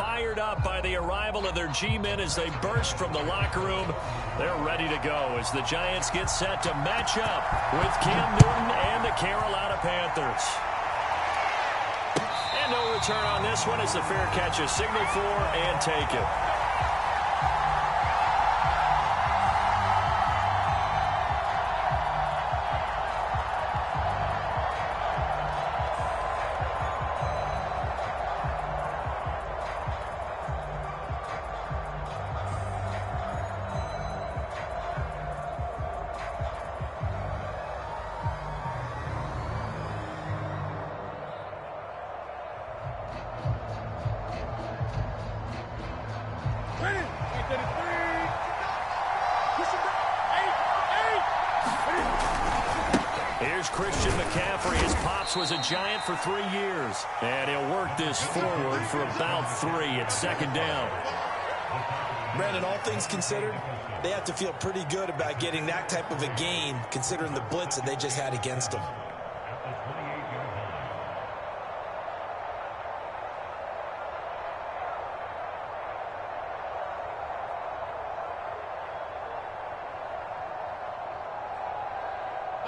fired up by the arrival of their G-men as they burst from the locker room. They're ready to go as the Giants get set to match up with Cam Newton and the Carolina Panthers. And no return on this one as the fair catch is signaled for and taken. Was a Giant for 3 years, and he'll work this forward for about 3 at second down. Brandon, all things considered, they have to feel pretty good about getting that type of a gain considering the blitz that they just had against them.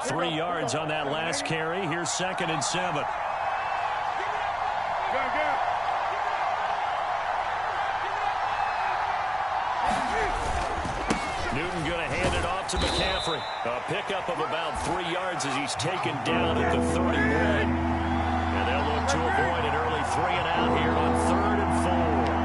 Three yards on that last carry. Here's 2nd and 7. Newton going to hand it off to McCaffrey. A pickup of about 3 yards as he's taken down at the 31. And they'll look to avoid an early 3-and-out here on 3rd and 4.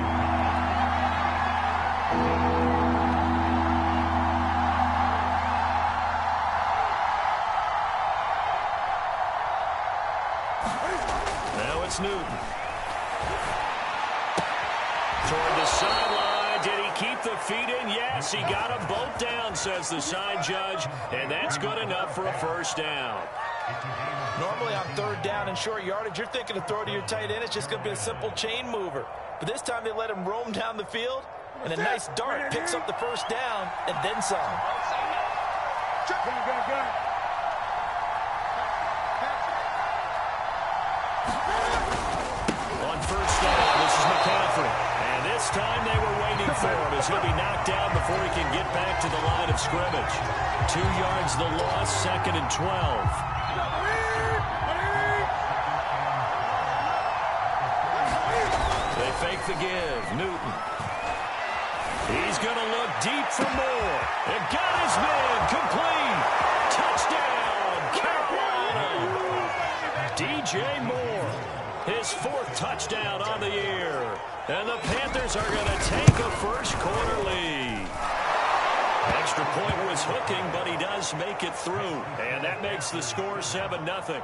Newton. Toward the sideline. Did he keep the feet in? Yes, he got them both down, says the side judge, and that's good enough for a first down. Normally on 3rd down and short yardage, you're thinking to throw to your tight end. It's just going to be a simple chain mover. But this time they let him roam down the field, and a nice dart picks up the first down and then some. And this time they were waiting for him as he'll be knocked down before he can get back to the line of scrimmage. 2 yards the loss, 2nd and 12. They fake the give. Newton. He's going to look deep for more. And got his man complete. Touchdown, Carolina. DJ Moore. His 4th touchdown on the year. And the Panthers are going to take a first-quarter lead. Extra point was hooking, but he does make it through. And that makes the score 7-0.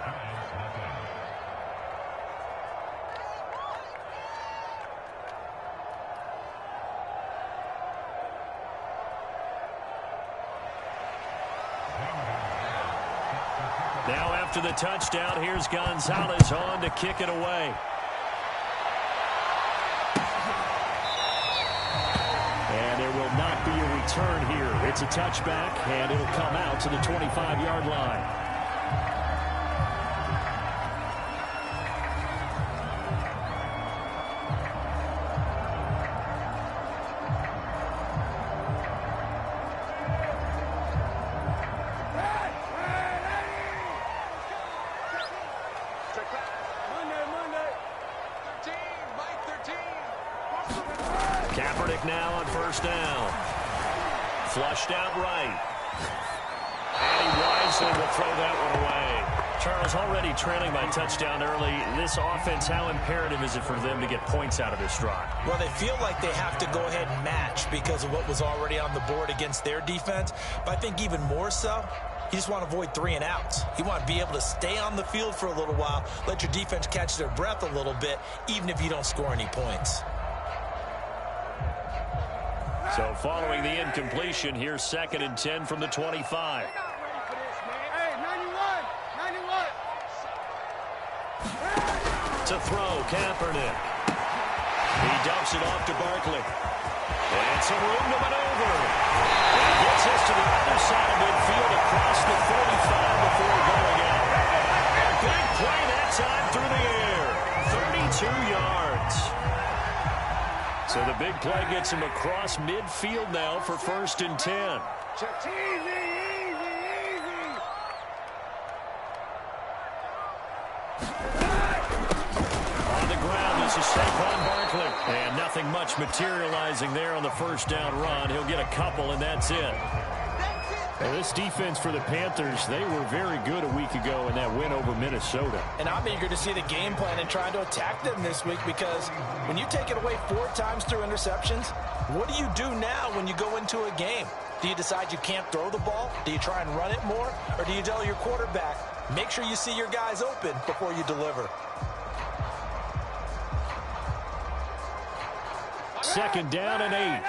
Now after the touchdown, here's Gonzalez on to kick it away. And there will not be a return here. It's a touchback, and it'll come out to the 25-yard line. Now on first down. Flushed out right. And he wisely will throw that one away. Charles, already trailing by touchdown early. This offense, how imperative is it for them to get points out of this drive? Well, they feel like they have to go ahead and match because of what was already on the board against their defense. But I think even more so, you just want to avoid 3-and-outs. You want to be able to stay on the field for a little while, let your defense catch their breath a little bit, even if you don't score any points. So following the incompletion, here's 2nd and 10 from the 25. To throw, Kaepernick. He dumps it off to Barkley. And some room to maneuver. And he gets us to the other side of midfield across the 45 before going out. A big play that time through the air. 32 yards. So the big play gets him across midfield now for 1st and 10. On the ground, this is Saquon Barkley. And nothing much materializing there on the first down run. He'll get a couple, and that's it. Well, this defense for the Panthers, they were very good a week ago in that win over Minnesota. And I'm eager to see the game plan and trying to attack them this week, because when you take it away 4 times through interceptions, what do you do now when you go into a game? Do you decide you can't throw the ball? Do you try and run it more? Or do you tell your quarterback, make sure you see your guys open before you deliver? 2nd down and 8.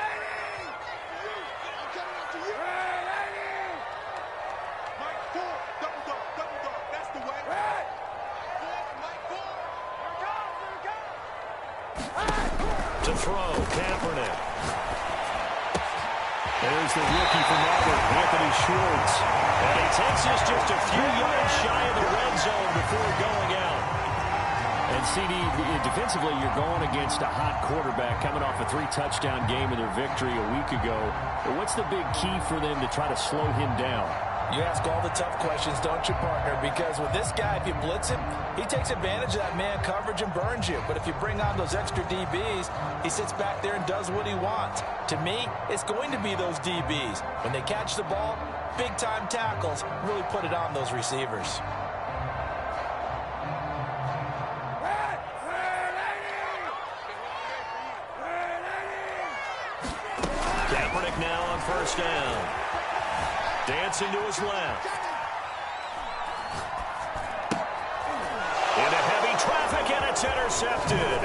To throw, Kaepernick. There's the rookie from Auburn, Anthony Schwartz. And he takes us just a few yards shy of the red zone before going out. And CD, defensively, you're going against a hot quarterback coming off a 3-touchdown game in their victory a week ago. But what's the big key for them to try to slow him down? You ask all the tough questions, don't you, partner? Because with this guy, if you blitz him, he takes advantage of that man coverage and burns you. But if you bring on those extra DBs, he sits back there and does what he wants. To me, it's going to be those DBs. When they catch the ball, big-time tackles really put it on those receivers. Kaepernick now on 1st down. Dancing to his left. Into heavy traffic, and it's intercepted.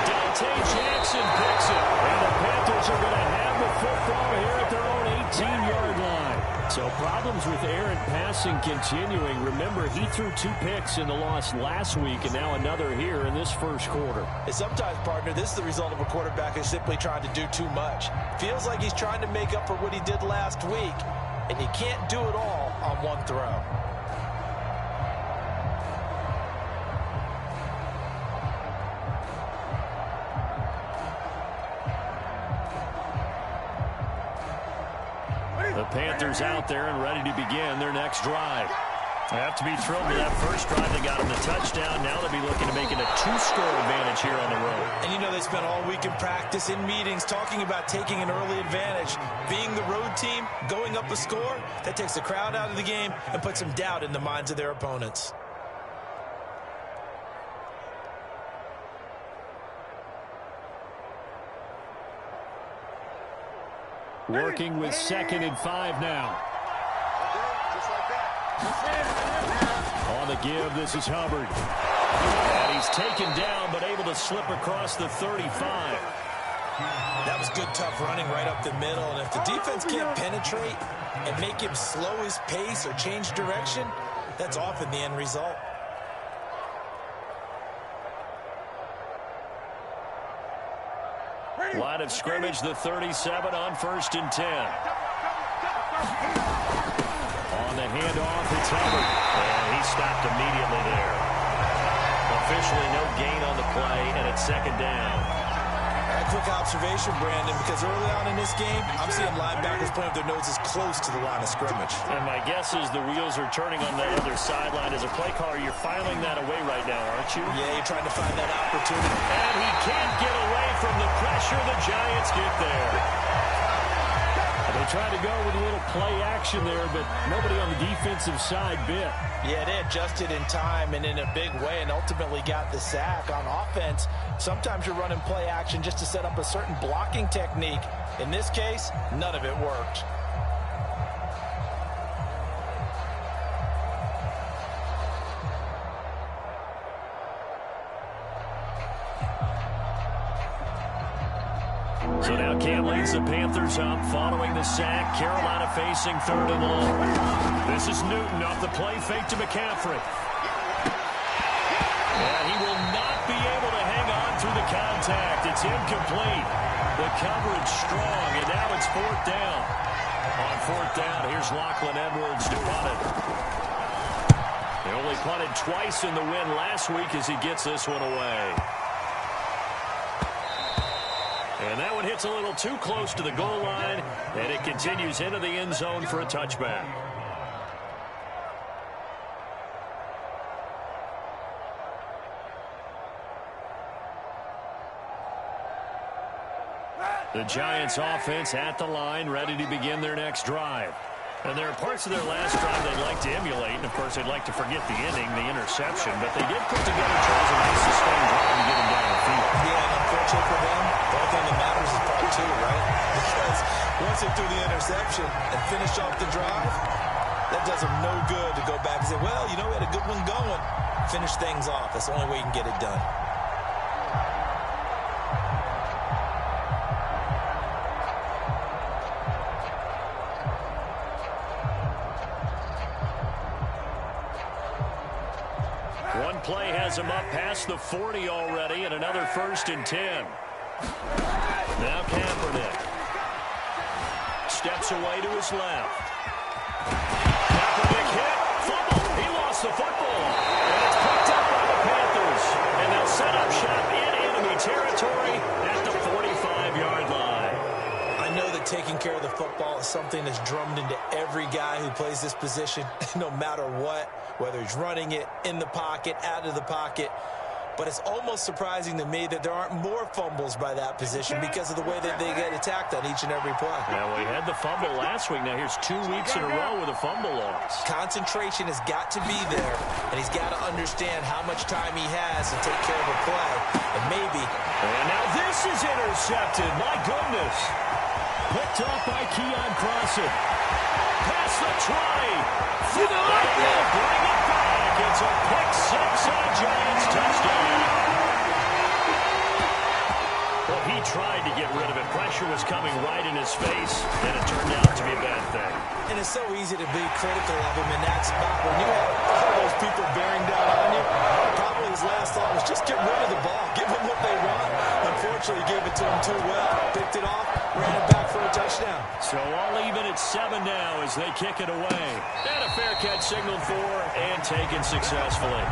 Dante Jackson picks it. And the Panthers are going to have the football here at their own 18-yard line. So problems with errant passing continuing. Remember, he threw 2 picks in the loss last week, and now another here in this first quarter. And sometimes, partner, this is the result of a quarterback who's simply trying to do too much. Feels like he's trying to make up for what he did last week. And you can't do it all on one throw. The Panthers out there and ready to begin their next drive. They have to be thrilled with that first drive. They got him the touchdown. Now they'll be looking to make it a 2-score advantage here on the road. And you know, they spent all week in practice, in meetings, talking about taking an early advantage. Being the road team, going up a score, that takes the crowd out of the game and puts some doubt in the minds of their opponents. Working with 2nd and 5 now. On the give, this is Hubbard. And he's taken down, but able to slip across the 35. That was good, tough running right up the middle. And if the defense can't penetrate and make him slow his pace or change direction, that's often the end result. Line of scrimmage, the 37 on 1st and 10. On the handoff, it's Hubbard. And he stopped immediately there. Officially no gain on the play, and it's 2nd down. A quick observation, Brandon, because early on in this game, I'm seeing linebackers pointing their noses close to the line of scrimmage. And my guess is the wheels are turning on that other sideline. As a play caller, you're filing that away right now, aren't you? Yeah, you're trying to find that opportunity. And he can't get away from the pressure. The Giants get there. They tried to go with a little play action there, but nobody on the defensive side bit. Yeah, they adjusted in time and in a big way and ultimately got the sack. On offense, sometimes you're running play action just to set up a certain blocking technique. In this case, none of it worked. So now Cam leads the Panthers up following the sack. Carolina facing 3rd and long. This is Newton off the play fake to McCaffrey. And he will not be able to hang on through the contact. It's incomplete. The coverage strong, and now it's 4th down. On 4th down, here's Lachlan Edwards to punt it. They only punted twice in the win last week as he gets this one away. And that one hits a little too close to the goal line, and it continues into the end zone for a touchback. The Giants offense at the line, ready to begin their next drive. And there are parts of their last drive they'd like to emulate, and of course they'd like to forget the ending, the interception, but they did put together Charles a nice sustained drive to get him down the field. Yeah, and unfortunately for them, the only thing that matters is part two, right? Because once they threw the interception and finished off the drive, that does them no good to go back and say, well, you know, we had a good one going. Finish things off. That's the only way you can get it done. One play has him up past the 40 already, and another 1st and 10. Now Kaepernick steps away to his left. Kaepernick hit, fumble. He lost the football, and it's picked up by the Panthers. And they'll set up shop in enemy territory at the 45-yard line. I know that taking care of the football is something that's drummed into every guy who plays this position, no matter what, whether he's running it, in the pocket, out of the pocket. But it's almost surprising to me that there aren't more fumbles by that position because of the way that they get attacked on each and every play. Now, we had the fumble last week. Now, here's 2 weeks in a row with a fumble loss. Concentration has got to be there, and he's got to understand how much time he has to take care of a play. And maybe... And now this is intercepted. My goodness. Picked off by Keon Crossen. Past the 20. They'll bring it back. It's a pick 6 on Giants touchdown. Well, he tried to get rid of it. Pressure was coming right in his face, and it turned out to be a bad thing. And it's so easy to be critical of him in that spot. When you have all those people bearing down on you, probably his last thought was just get rid of the ball. Give them what they want. Unfortunately, he gave it to him too well. Picked it off, ran it back for a touchdown. So all even at 7 now as they kick it away. And a fair catch signaled for and taken successfully.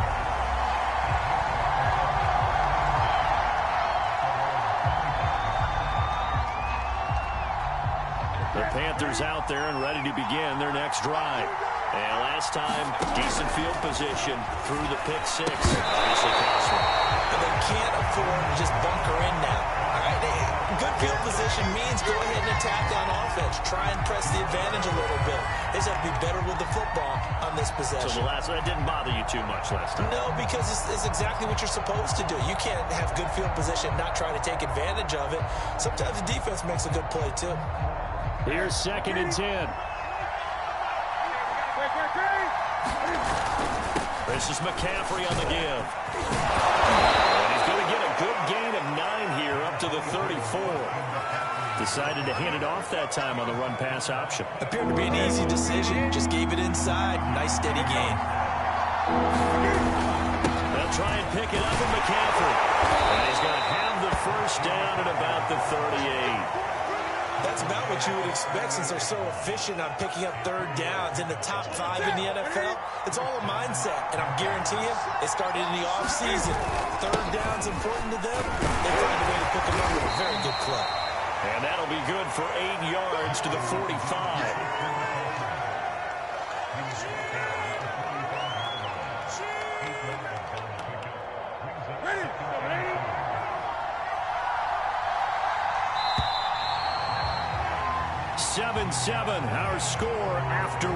The Panthers out there and ready to begin their next drive. And last time, decent field position through the pick 6. Obviously cost them. And they can't afford to just bunker in now. All right, good field position means go ahead and attack on offense. Try and press the advantage a little bit. They just have to be better with the football on this possession. So that didn't bother you too much last time? No, because it's exactly what you're supposed to do. You can't have good field position and not try to take advantage of it. Sometimes the defense makes a good play, too. Here's 2nd and 10. This is McCaffrey on the give. And he's going to get a good gain of 9 here up to the 34. Decided to hand it off that time on the run-pass option. Appeared to be an easy decision. Just gave it inside. Nice, steady gain. They'll try and pick it up with McCaffrey. And he's going to have the first down at about the 38. That's about what you would expect since they're so efficient on picking up 3rd downs in the top 5 in the NFL. It's all a mindset, and I'm guaranteeing you, it started in the offseason. 3rd down's important to them. They find a way to pick them up with a very good clip. And that'll be good for 8 yards to the 45. Our score after 1.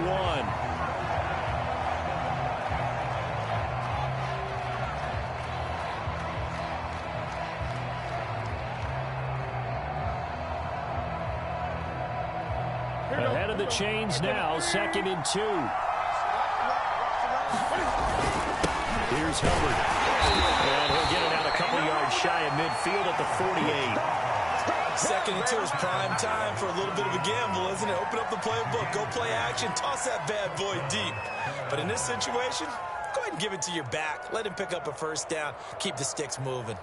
Ahead of the chains now, 2nd and 2. Here's Hubbard. And he'll get it out a couple yards shy of midfield at the 48. 2nd and 2 is prime time for a little bit of a gamble, isn't it? Open up the playbook, go play action, toss that bad boy deep. But in this situation, go ahead and give it to your back. Let him pick up a 1st down. Keep the sticks moving.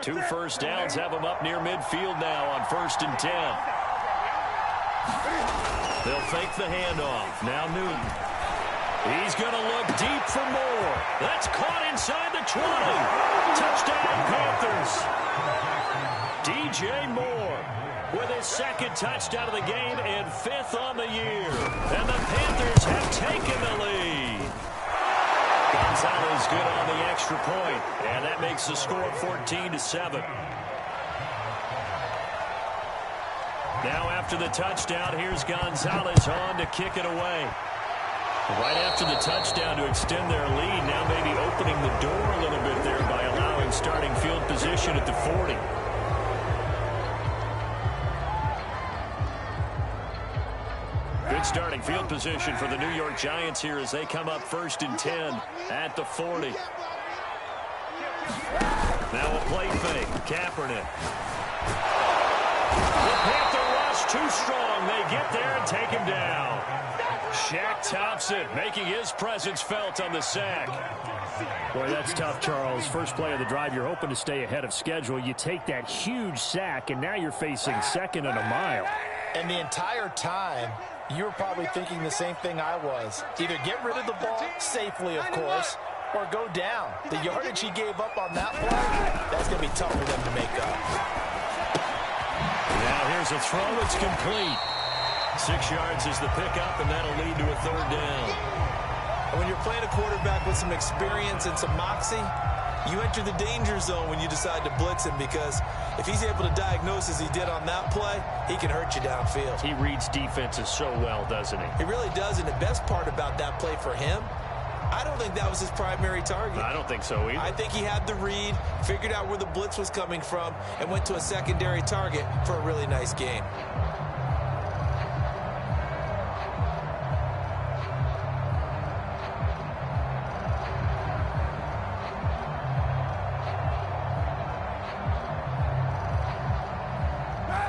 2 first downs have him up near midfield now on 1st and 10. They'll fake the handoff. Now Newton. He's going to look deep for more. That's caught inside the 20. Touchdown, Panthers. DJ Moore with his second touchdown of the game and 5th on the year. And the Panthers have taken the lead. Gonzalez good on the extra point, and that makes the score 14-7. Now after the touchdown, here's Gonzalez on to kick it away. Right after the touchdown to extend their lead, now maybe opening the door a little bit there by allowing starting field position at the 40. Good starting field position for the New York Giants here as they come up 1st and 10 at the 40. Now a play fake. Kaepernick. The Panther rush too strong. They get there and take him down. Shaq Thompson making his presence felt on the sack. Boy, that's tough, Charles. First play of the drive, you're hoping to stay ahead of schedule. You take that huge sack, and now you're facing 2nd and a mile. And the entire time, you were probably thinking the same thing I was. Either get rid of the ball safely, of course, or go down. The yardage he gave up on that play, that's going to be tough for them to make up. Now here's a throw. It's complete. 6 yards is the pickup, and that'll lead to a 3rd down. When you're playing a quarterback with some experience and some moxie, you enter the danger zone when you decide to blitz him, because if he's able to diagnose as he did on that play, he can hurt you downfield. He reads defenses so well, doesn't he? He really does, and the best part about that play for him, I don't think that was his primary target. I don't think so either. I think he had the read, figured out where the blitz was coming from, and went to a secondary target for a really nice game.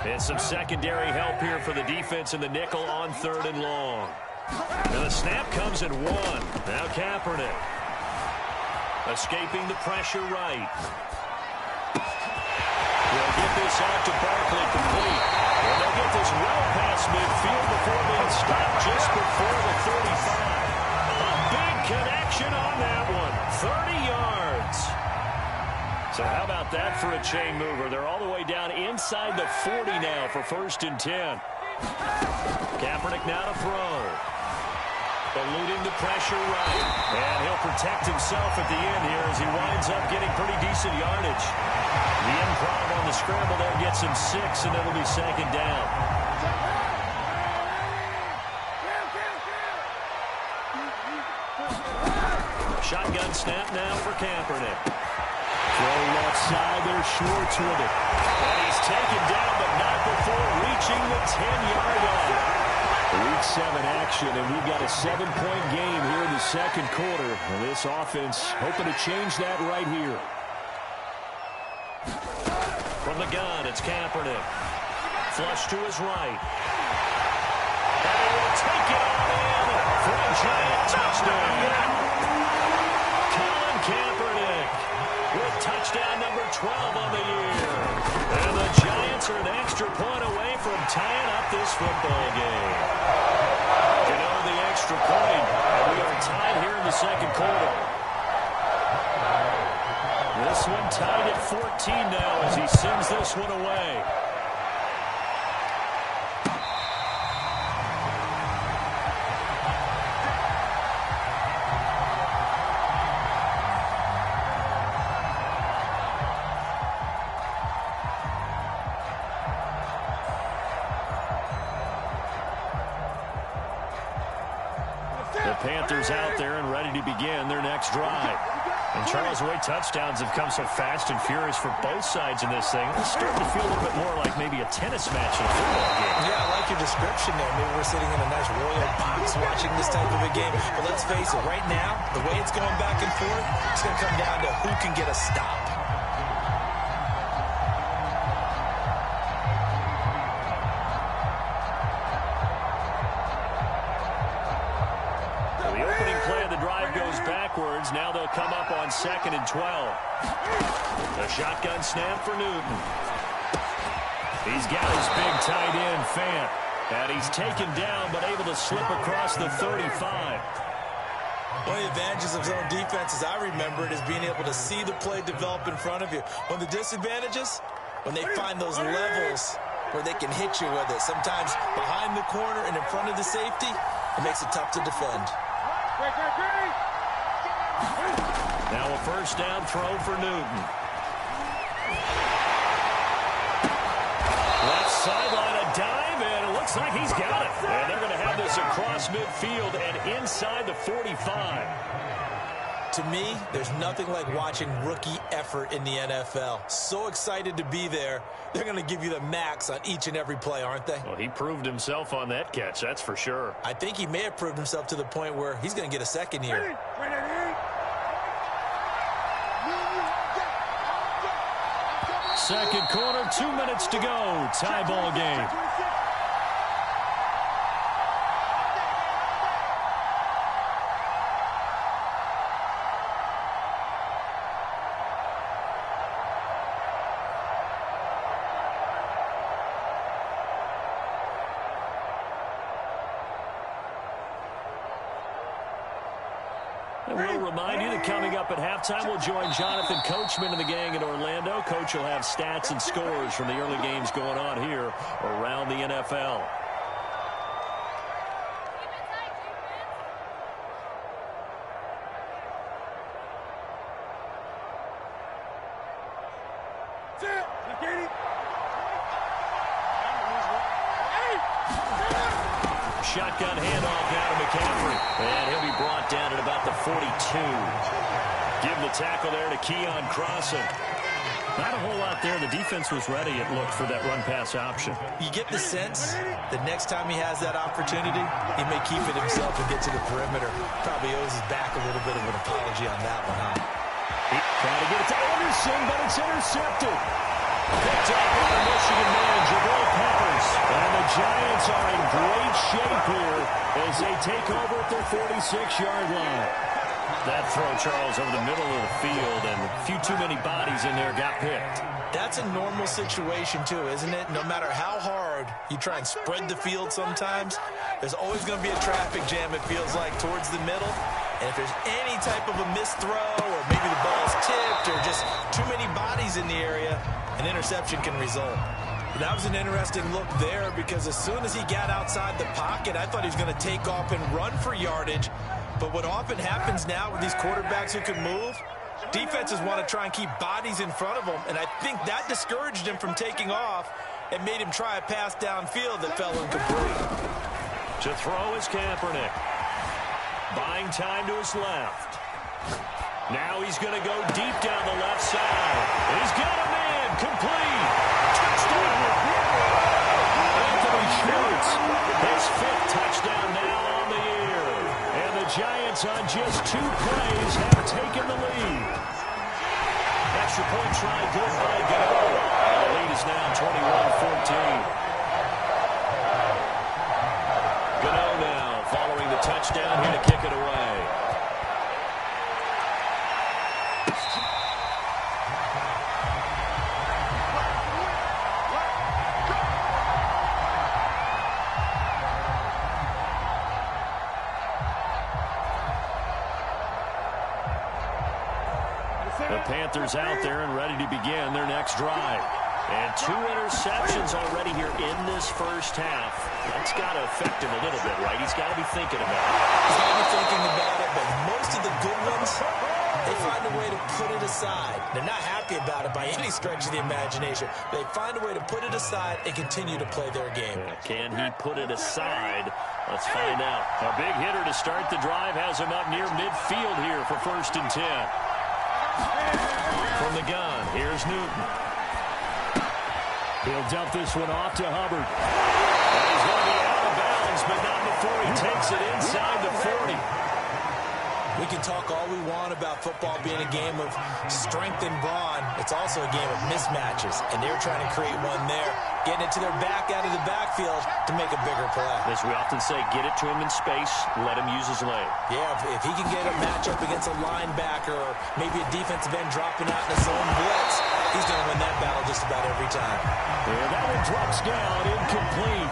And some secondary help here for the defense in the nickel on 3rd and long. And the snap comes at 1. Now Kaepernick. Escaping the pressure right. They'll get this out to Barkley complete. And they'll get this well past midfield before being stopped just before the 35. A big connection on that one. 30 yards. So how about that for a chain mover? They're all the way down inside the 40 now for 1st and 10. Kaepernick now to throw. Eluding the pressure right. And he'll protect himself at the end here as he winds up getting pretty decent yardage. The improv on the scramble there gets him 6, and it'll be 2nd down. Shotgun snap now for Kaepernick. Throw left side there, Schwartz with it. And he's taken down, but not before reaching the 10-yard line. Week 7 action, and we've got a 7-point game here in the 2nd quarter. And this offense hoping to change that right here. From the gun, it's Kaepernick. Flush to his right. And he will take it all in for a giant touchdown. Colin Kaepernick with touchdown number 12 on the year. And the Giants are an extra point away from tying up this football game. You know, the extra point, and we are tied here in the 2nd quarter. This one tied at 14 now as he sends this one away. The Panthers out there and ready to begin their next drive. And Charles, the way touchdowns have come so fast and furious for both sides in this thing, it's starting to feel a little bit more like maybe a tennis match in a football game. Yeah, I like your description there. Maybe we're sitting in a nice royal box watching this type of a game. But let's face it, right now, the way it's going back and forth, it's going to come down to who can get a stop. Now they'll come up on 2nd and 12. A shotgun snap for Newton. He's got his big tight end, Fant. And he's taken down but able to slip across the 35. One of the advantages of zone defense, as I remember it, is being able to see the play develop in front of you. One of the disadvantages, when they find those levels where they can hit you with it. Sometimes behind the corner and in front of the safety, it makes it tough to defend. Now a first down throw for Newton. Left sideline, a dive, and it looks like he's got it. And they're going to have this across midfield and inside the 45. To me, there's nothing like watching rookie effort in the NFL. So excited to be there. They're going to give you the max on each and every play, aren't they? Well, he proved himself on that catch, that's for sure. I think he may have proved himself to the point where he's going to get a second here. Second quarter, 2 minutes to go. Tie ball game. And we'll remind you that coming up at halftime, we'll join Jonathan Coachman and the gang in Orlando. Coach will have stats and scores from the early games going on here around the NFL. Shotgun handoff now to McCaffrey. And he'll be brought down at about the 42. Give the tackle there to Keon Crossen. Not a whole lot there. The defense was ready, it looked, for that run-pass option. You get the sense the next time he has that opportunity, he may keep it himself and get to the perimeter. Probably owes his back a little bit of an apology on that one, huh? He tried to get it to Anderson, but it's intercepted. Picked up by the Michigan man, Jabril Peppers. And the Giants are in great shape here as they take over at their 46-yard line. That throw, Charles, over the middle of the field, and a few too many bodies in there got picked. That's a normal situation, too, isn't it? No matter how hard you try and spread the field sometimes, there's always going to be a traffic jam, it feels like, towards the middle. And if there's any type of a missed throw, or maybe the ball's tipped, or just too many bodies in the area, an interception can result. That was an interesting look there because as soon as he got outside the pocket, I thought he was going to take off and run for yardage. But what often happens now with these quarterbacks who can move, defenses want to try and keep bodies in front of them, and I think that discouraged him from taking off and made him try a pass downfield that fell incomplete. To throw is Kaepernick. Buying time to his left. Now he's going to go deep down the left side. He's got a man. Complete. Touchdown. Anthony Schwartz. His fifth touchdown now on the year. And the Giants on just 2 plays have taken the lead. Extra point try good by Gano. And the lead is now 21-14. Gano now following the touchdown here to kick it away. The Panthers out there and ready to begin their next drive. And 2 interceptions already here in this first half. That's got to affect him a little bit, right? He's got to be thinking about it. He's got to be thinking about it, but most of the good ones, they find a way to put it aside. They're not happy about it by any stretch of the imagination. They find a way to put it aside and continue to play their game. Can he put it aside? Let's find out. A big hitter to start the drive has him up near midfield here for 1st and 10. From the gun, here's Newton. He'll dump this one off to Hubbard. And he's going to be out of bounds, but not before he takes it inside the 40. We can talk all we want about football being a game of strength and brawn. It's also a game of mismatches, and they're trying to create one there, getting it to their back out of the backfield to make a bigger play. As we often say, get it to him in space, let him use his leg. Yeah, if he can get a matchup against a linebacker or maybe a defensive end dropping out in a zone blitz, he's going to win that battle just about every time. Yeah, that one drops down, incomplete.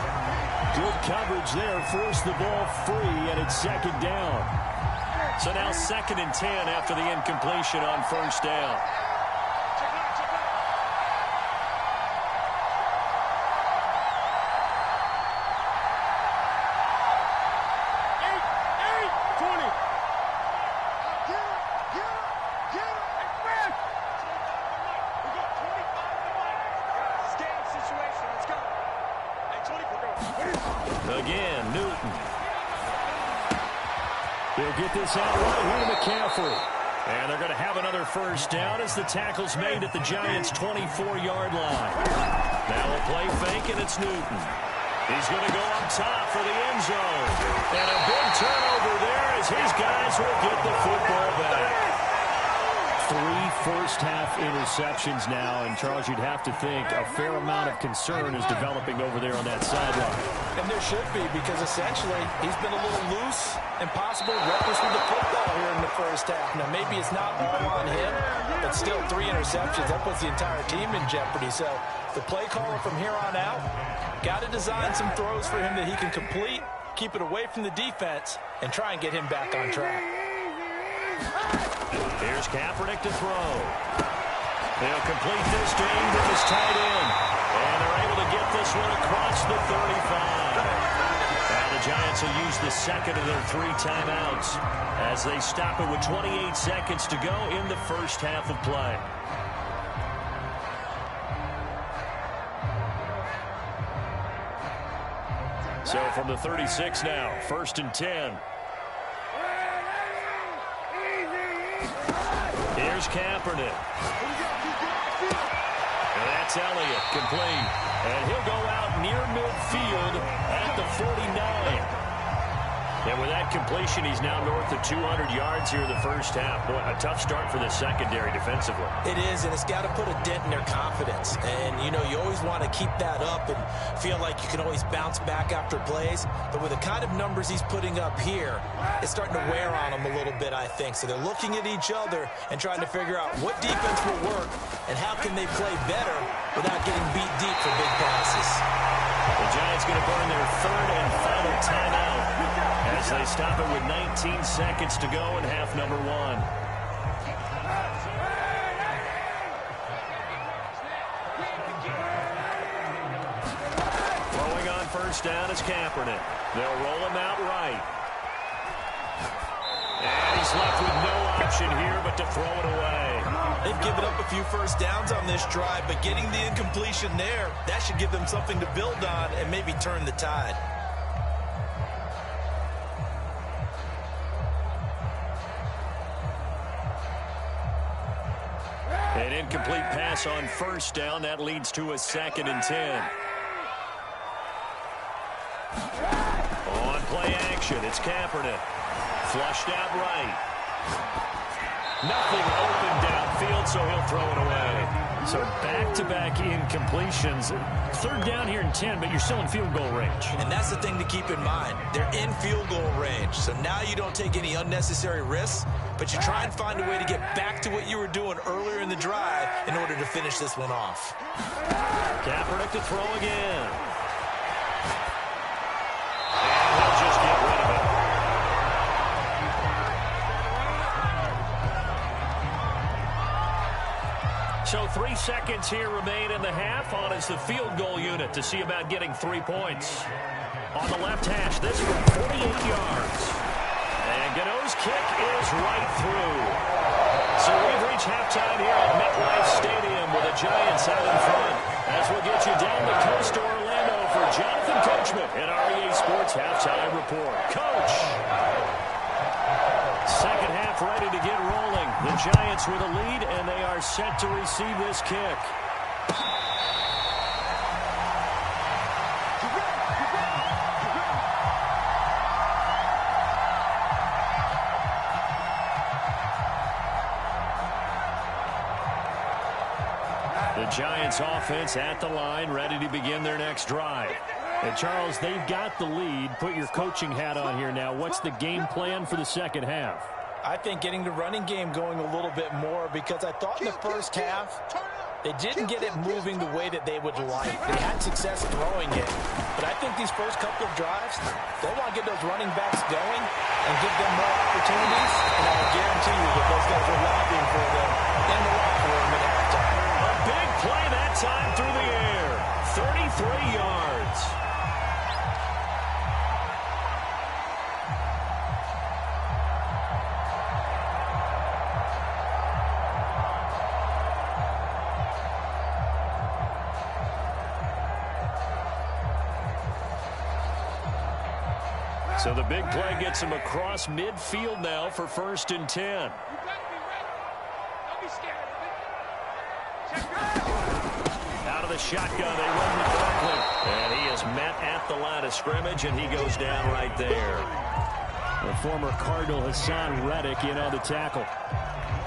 Good coverage there, forced the ball free, and it's 2nd down. So now 2nd and 10 after the incompletion on first down. Again, Newton. He'll get this out right here to McCaffrey. And they're going to have another first down as the tackle's made at the Giants' 24-yard line. Now a play fake, and it's Newton. He's going to go up top for the end zone. And a big turnover there as his guys will get the football back. 3 first-half interceptions now, and Charles, you'd have to think a fair amount of concern is developing over there on that sideline. And there should be, because essentially he's been a little loose and possibly reckless with the football here in the first half. Now, maybe it's not all on him, but still 3 interceptions. That puts the entire team in jeopardy. So the play caller from here on out got to design some throws for him that he can complete, keep it away from the defense, and try and get him back on track. Here's Kaepernick to throw. They'll complete this to Ingram as tight end. And they're able to get this one across the 35. And the Giants will use the second of their 3 timeouts as they stop it with 28 seconds to go in the first half of play. So from the 36 now, 1st and 10. Here's Kaepernick. And that's Elliott, complete. And he'll go out near midfield at the 49. And with that completion, he's now north of 200 yards here in the first half. Boy, a tough start for the secondary defensively. It is, and it's got to put a dent in their confidence. And, you know, you always want to keep that up and feel like you can always bounce back after plays. But with the kind of numbers he's putting up here, it's starting to wear on them a little bit, I think. So they're looking at each other and trying to figure out what defense will work and how can they play better without getting beat deep for big passes. The Giants going to burn their 3rd and final timeout as they stop it with 19 seconds to go in half number 1. Throwing on first down is Kaepernick. They'll roll him out right. And he's left with no option here but to throw it away. They've given up a few first downs on this drive, but getting the incompletion there, that should give them something to build on and maybe turn the tide. An incomplete pass on first down. That leads to a 2nd and 10. On play action, it's Kaepernick. Flushed out right. Nothing open downfield, so he'll throw it away. So back-to-back incompletions. 3rd down here in 10, but you're still in field goal range. And that's the thing to keep in mind. They're in field goal range. So now you don't take any unnecessary risks, but you try and find a way to get back to what you were doing earlier in the drive in order to finish this one off. Kaepernick to throw again. And he'll just get rid of it. So 3 seconds here remain in the half. On is the field goal unit to see about getting 3 points. On the left hash, this from 48 yards. And Gano's kick is right through. So we've reached halftime here at MetLife Stadium with the Giants out in front. As we'll get you down the coast to Orlando for Jonathan Coachman at REA Sports Halftime Report. Coach! Second half ready to get rolling. The Giants with a lead, and they are set to receive this kick. The Giants offense at the line, ready to begin their next drive. And Charles, they've got the lead. Put your coaching hat on here now. What's the game plan for the second half? I think getting the running game going a little bit more, because I thought in the first half They didn't get it moving the way that they would like. They had success throwing it. But I think these first couple of drives, they want to get those running backs going and give them more opportunities. And I guarantee you that those guys are lobbying for them in the locker room at halftime. A big play that time through the air. 33 yards. So the big play gets him across midfield now for 1st and 10. Out of the shotgun, they run the directly. And he is met at the line of scrimmage, and he goes down right there. The former Cardinal Hassan Reddick in on the tackle.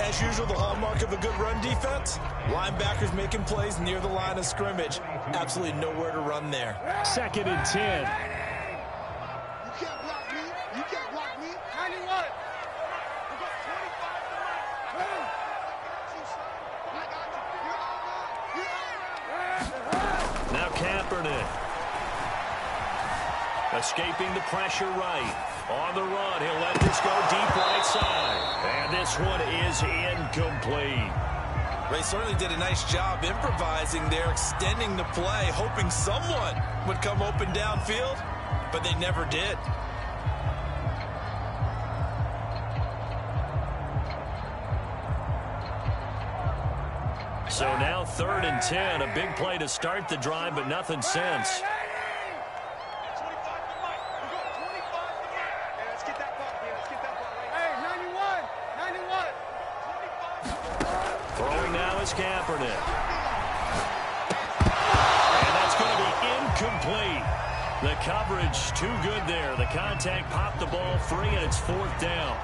As usual, the hallmark of a good run defense, linebackers making plays near the line of scrimmage. Absolutely nowhere to run there. 2nd and 10. Now Kaepernick. Escaping the pressure right. On the run, he'll let this go deep right side. And this one is incomplete. They certainly did a nice job improvising there, extending the play, hoping someone would come open downfield, but they never did. So now 3rd and 10, a big play to start the drive, but nothing since. Throwing now is Kaepernick. And that's going to be incomplete. The coverage too good there. The contact popped the ball free, and it's 4th down.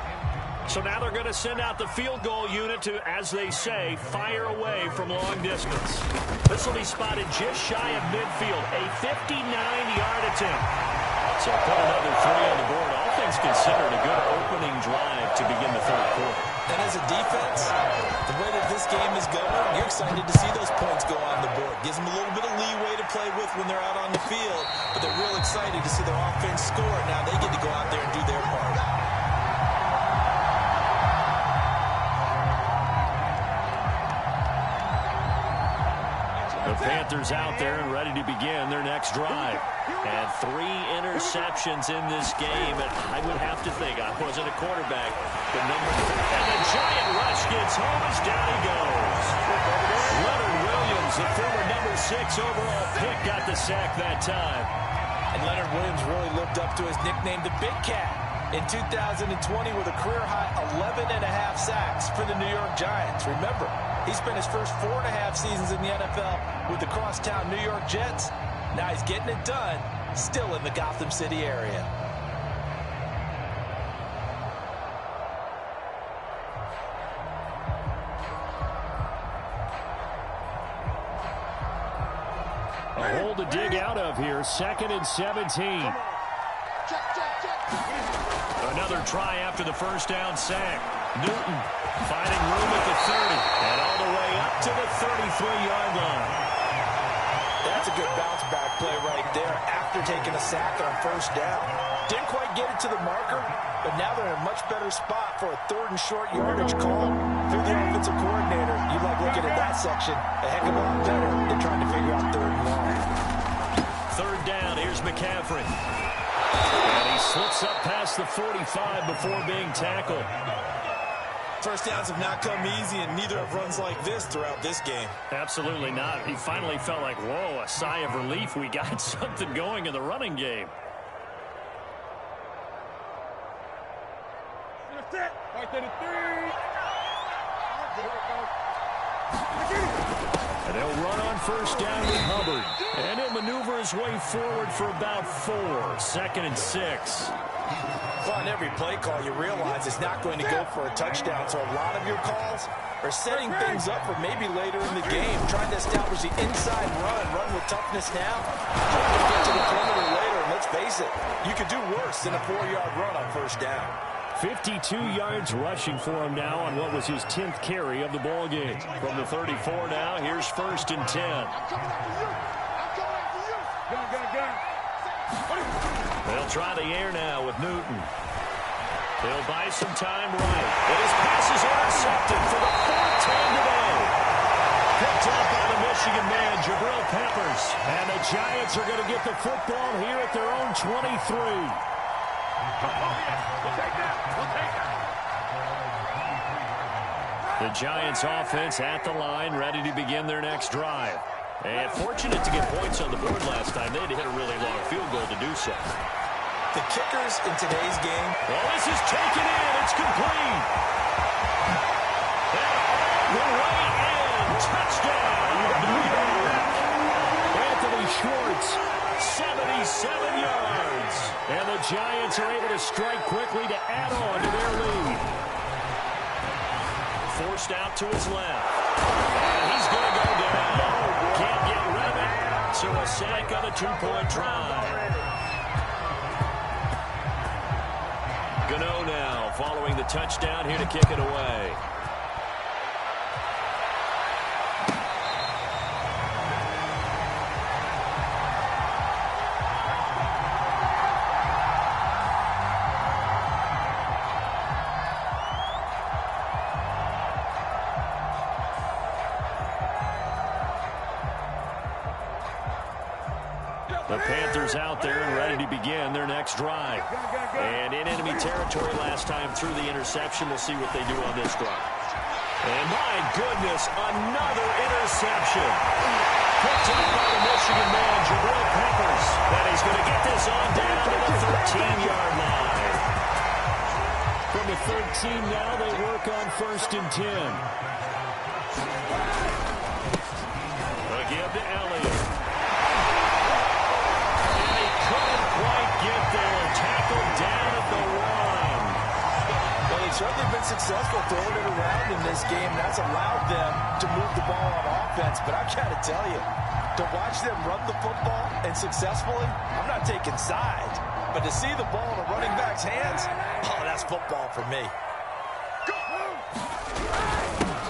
So now they're going to send out the field goal unit to, as they say, fire away from long distance. This will be spotted just shy of midfield, a 59-yard attempt. So put another 3 on the board. All things considered, a good opening drive to begin the 3rd quarter. And as a defense, the way that this game is going, you're excited to see those points go on the board. Gives them a little bit of leeway to play with when they're out on the field, but they're real excited to see their offense score. Now they get to go out there and do their part. The Panthers out there and ready to begin their next drive. And 3 interceptions in this game. And I would have to think, I wasn't a quarterback, but number 3. And the giant rush gets home as down he goes. Leonard Williams, the former number 6 overall pick, got the sack that time. And Leonard Williams really lived up to his nickname, the Big Cat, in 2020 with a career-high 11.5 sacks for the New York Giants. Remember, he spent his first 4.5 seasons in the NFL with the crosstown New York Jets. Now he's getting it done, still in the Gotham City area. A hole to dig out of here. 2nd and 17. Another try after the first down sack. Newton finding room at the 30 and all the way up to the 33-yard line. That's a good bounce back play right there after taking a sack on first down. Didn't quite get it to the marker, but now they're in a much better spot for a 3rd and short yardage call. If you're the offensive coordinator, you like looking at that section a heck of a lot better than trying to figure out 3rd and long. 3rd down, here's McCaffrey. And he slips up past the 45 before being tackled. First downs have not come easy, and neither have runs like this throughout this game. Absolutely not. He finally felt like, whoa, a sigh of relief. We got something going in the running game. And he'll run on first down with Hubbard. And he'll maneuver his way forward for about 4. 2nd and 6. Well, on every play call, you realize it's not going to go for a touchdown. So a lot of your calls are setting things up for maybe later in the game, trying to establish the inside run with toughness now, trying to get to the perimeter later. And let's face it, you could do worse than a 4-yard run on first down. 52 yards rushing for him now on what was his 10th carry of the ball game. From the 34 now, here's 1st and 10. They'll try the air now with Newton. He'll buy some time right. And his pass is intercepted for the 4th time today. Picked up by the Michigan man, Jabril Peppers. And the Giants are going to get the football here at their own 23. The Giants offense at the line, ready to begin their next drive. And fortunate to get points on the board last time. They had to hit a really long field goal to do so. The kickers in today's game. Well, this is taken in. It's complete. And all the way in. Touchdown. Anthony Schwartz, 77 yards. and the Giants are able to strike quickly to add on to their lead. Forced out to his left. And he's going to go down. Can't get rid of it. So a sack on a 2-point drive. Gano now following the touchdown here to kick it away. The Panthers out there and ready to begin their next drive. And in enemy territory last time through the interception. We'll see what they do on this drive. And my goodness, another interception. Picked up by the Michigan man, Jabril Peppers. And he's going to get this on down to the 13-yard line. From the 13 now, they work on 1st and 10. A give to Elliott. Get there, tackled down at the line. Well, they've certainly been successful throwing it around in this game. That's allowed them to move the ball on offense. But I've got to tell you, to watch them run the football and successfully, I'm not taking sides. But to see the ball in a running back's hands, oh, that's football for me.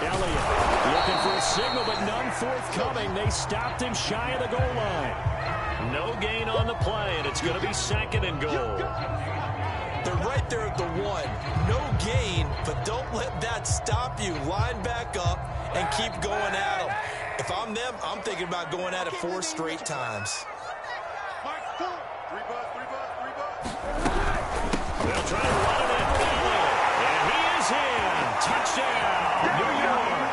Elliott looking for a signal, but none forthcoming. They stopped him shy of the goal line. No gain on the play, and it's going to be 2nd and goal. They're right there at the 1. No gain, but don't let that stop you. Line back up and keep going at them. If I'm them, I'm thinking about going at it 4 straight times. They'll try to run it in with Elliott. And he is in. Touchdown, New York.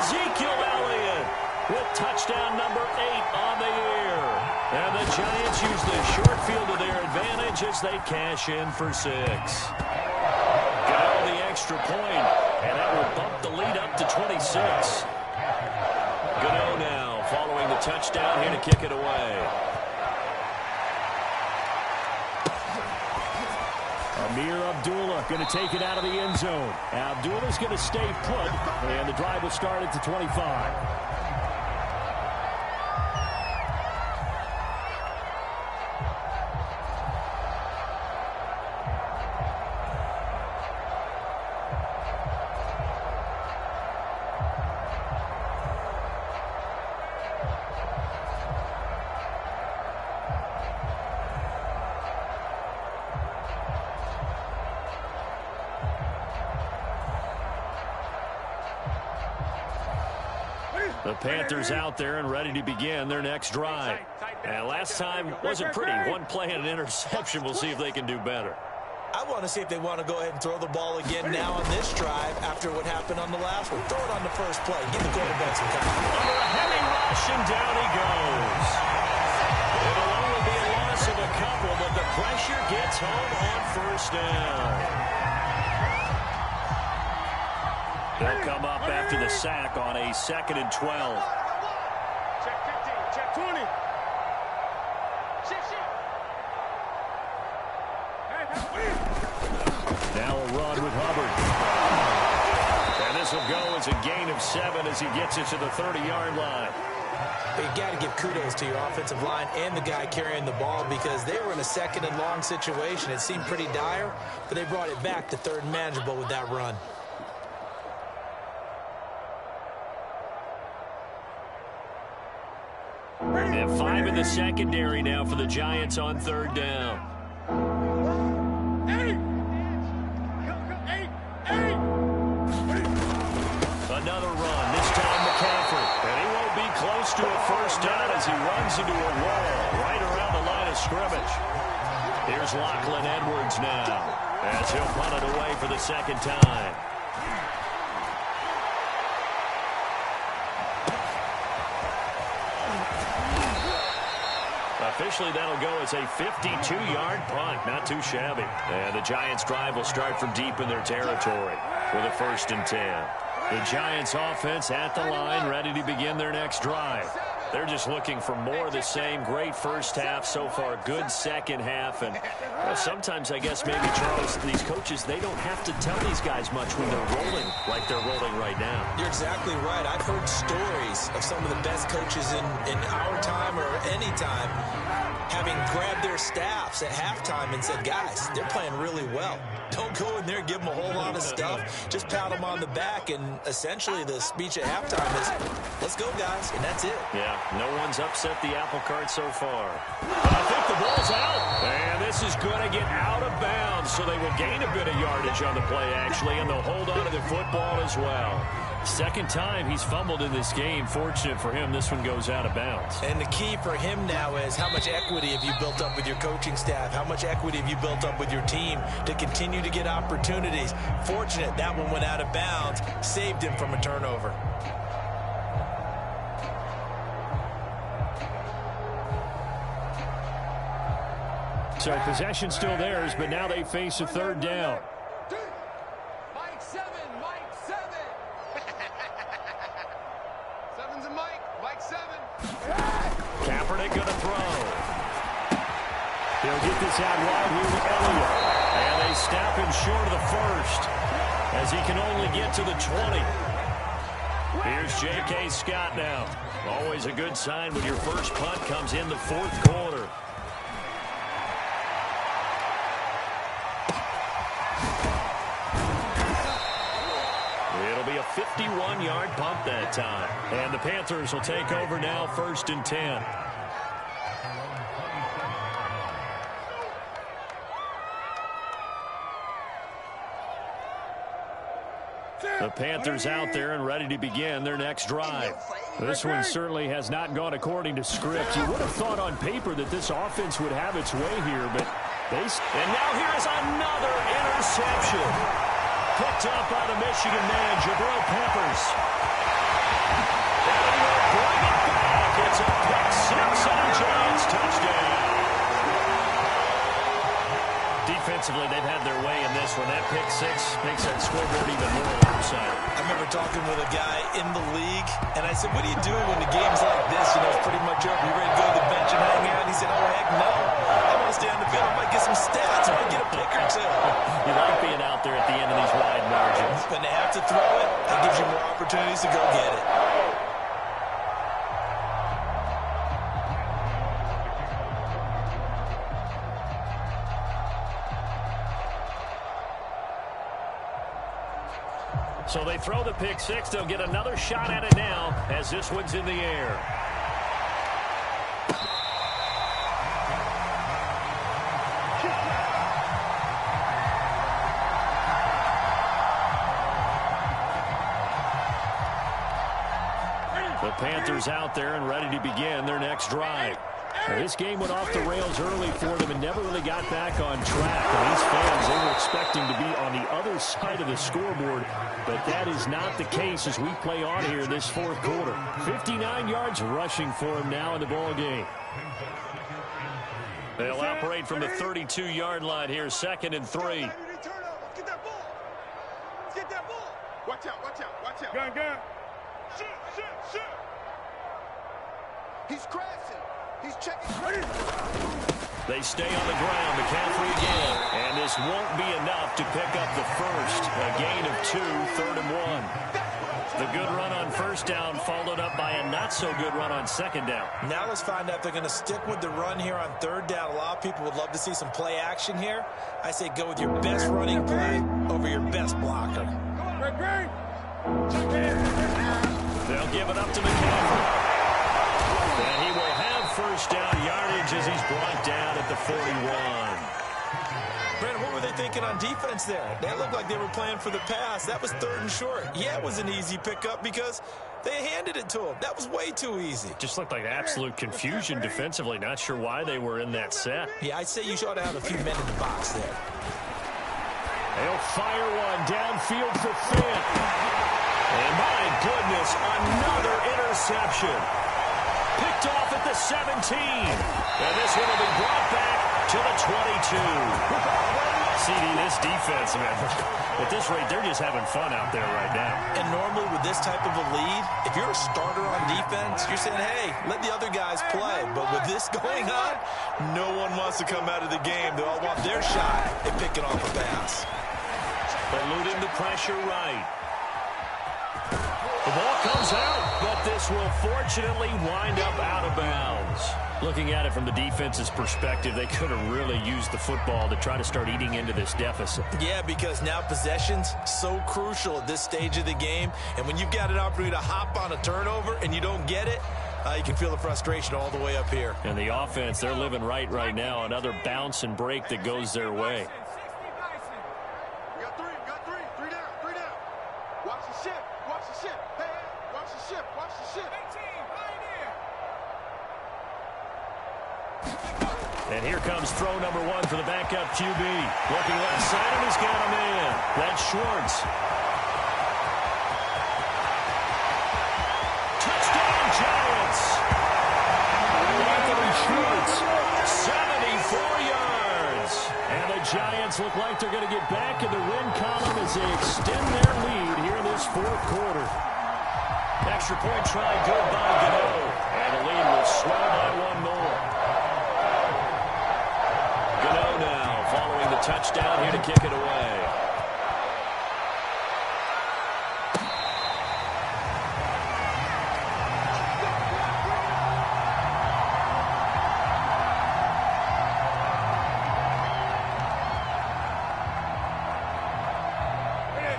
Ezekiel Elliott with touchdown number 8 on the year. And the Giants use the short field to their advantage as they cash in for 6. Got the extra point, and that will bump the lead up to 26. Gano now following the touchdown here to kick it away. Amir Abdullah going to take it out of the end zone. Abdullah's going to stay put, and the drive will start at the 25. The Panthers out there and ready to begin their next drive. And last time wasn't pretty. One play and an interception. We'll see if they can do better. I want to see if they want to go ahead and throw the ball again now on this drive after what happened on the last one. Throw it on the first play. Give the quarterback some time. Under a heavy rush, and down he goes. It'll only be a loss of a couple, but the pressure gets home on 1st down. They'll come up after the sack on a 2nd and 12. Check 15, check 20. Now a run with Hubbard. And this will go as a gain of 7 as he gets it to the 30-yard line. But you got to give kudos to your offensive line and the guy carrying the ball because they were in a second and long situation. It seemed pretty dire, but they brought it back to third and manageable with that run. And 5 in the secondary now for the Giants on third down. Another run, this time McCaffrey. And he won't be close to a first down as he runs into a wall right around the line of scrimmage. Here's Lachlan Edwards now as he'll punt it away for the second time. Officially, that'll go as a 52-yard punt. Not too shabby. And the Giants' drive will start from deep in their territory with a 1st and 10. The Giants' offense at the line, ready to begin their next drive. They're just looking for more of the same. Great first half so far. Good second half. And sometimes, I guess, maybe, Charles, these coaches, they don't have to tell these guys much when they're rolling like they're rolling right now. You're exactly right. I've heard stories of some of the best coaches in our time or any time having grabbed their staffs at halftime and said, guys, they're playing really well. Don't go in there and give them a whole lot of stuff. Just pat them on the back. And essentially the speech at halftime is, let's go, guys. And that's it. Yeah, no one's upset the apple cart so far. But I think the ball's out. And this is going to get out of bounds. So they will gain a bit of yardage on the play, actually. And they'll hold on to the football as well. Second time he's fumbled in this game. Fortunate for him, this one goes out of bounds. And the key for him now is how much equity have you built up with your coaching staff? How much equity have you built up with your team to continue to get opportunities? Fortunate that one went out of bounds, saved him from a turnover. So possession still theirs, but now they face a third down. Kaepernick going to throw. He'll get this out wide here to Elliott. And they snap him short of the first as he can only get to the 20. Here's J.K. Scott now. Always a good sign when your first punt comes in the fourth quarter. It'll be a 51-yard punt that time. And the Panthers will take over now, 1st and 10. The Panthers out there and ready to begin their next drive. This one certainly has not gone according to script. You would have thought on paper that this offense would have its way here, but they... And now here's another interception. Picked up by the Michigan man, Jabril Peppers. And he will bring it back. It's a pick six and a Giants touchdown. Defensively, they've had their way in this one. That pick six makes that scoreboard even more lopsided. I remember talking with a guy in the league, and I said, what do you do when the game's like this? You know, it's pretty much over. You ready to go to the bench and hang out? He said, oh, heck no. I want to stay on the field. I might get some stats. I might get a pick or two. You like being out there at the end of these wide margins. When they have to throw it, that gives you more opportunities to go get it. So they throw the pick six. They'll get another shot at it now as this one's in the air. The Panthers out there and ready to begin their next drive. Now, this game went off the rails early for them and never really got back on track. And these fans, they were expecting to be on the other side of the scoreboard, but that is not the case as we play on here in this fourth quarter. 59 yards rushing for him now in the ball game. They'll operate from the 32-yard line here, 2nd and 3. Let's get that ball. Let's get that ball. Watch out, watch out, watch out. Gun. Shoot. He's crashing. He's checking. They stay on the ground. McCaffrey again. And this won't be enough to pick up the first. A gain of 2, 3rd and 1. The good run on first down followed up by a not-so-good run on second down. Now let's find out if they're going to stick with the run here on third down. A lot of people would love to see some play action here. I say go with your best running play over your best blocker. They'll give it up to McCaffrey. And he will have first down yardage as he's brought down at the 41. Brandon, what were they thinking on defense there? They looked like they were playing for the pass. That was third and short. Yeah, it was an easy pickup because they handed it to him. That was way too easy. Just looked like absolute confusion defensively. Not sure why they were in that set. Yeah, I'd say you ought to have a few men in the box there. They'll fire one downfield for Fant. And my goodness, another interception. Picked off at the 17. And this one will be brought back to the 22. CD, this defense, man, at this rate, they're just having fun out there right now. And normally with this type of a lead, if you're a starter on defense, you're saying, hey, let the other guys play. But with this going on, no one wants to come out of the game. They all want their shot at picking off a pass. Eluding the pressure right. The ball comes out, but this will fortunately wind up out of bounds. Looking at it from the defense's perspective, they could have really used the football to try to start eating into this deficit. Yeah, because now possession's so crucial at this stage of the game. And when you've got an opportunity to hop on a turnover and you don't get it, you can feel the frustration all the way up here. And the offense, they're living right now. Another bounce and break that goes their way. And here comes throw number one for the backup QB. Looking left side, and he's got a man. That's Schwartz. Touchdown, Giants. Anthony Schwartz, 74 yards. And the Giants look like they're going to get back in the win column as they extend their lead here in this fourth quarter. Extra point try, good by Gano. And the lead will swell by one more. Gano now following the touchdown here to kick it away.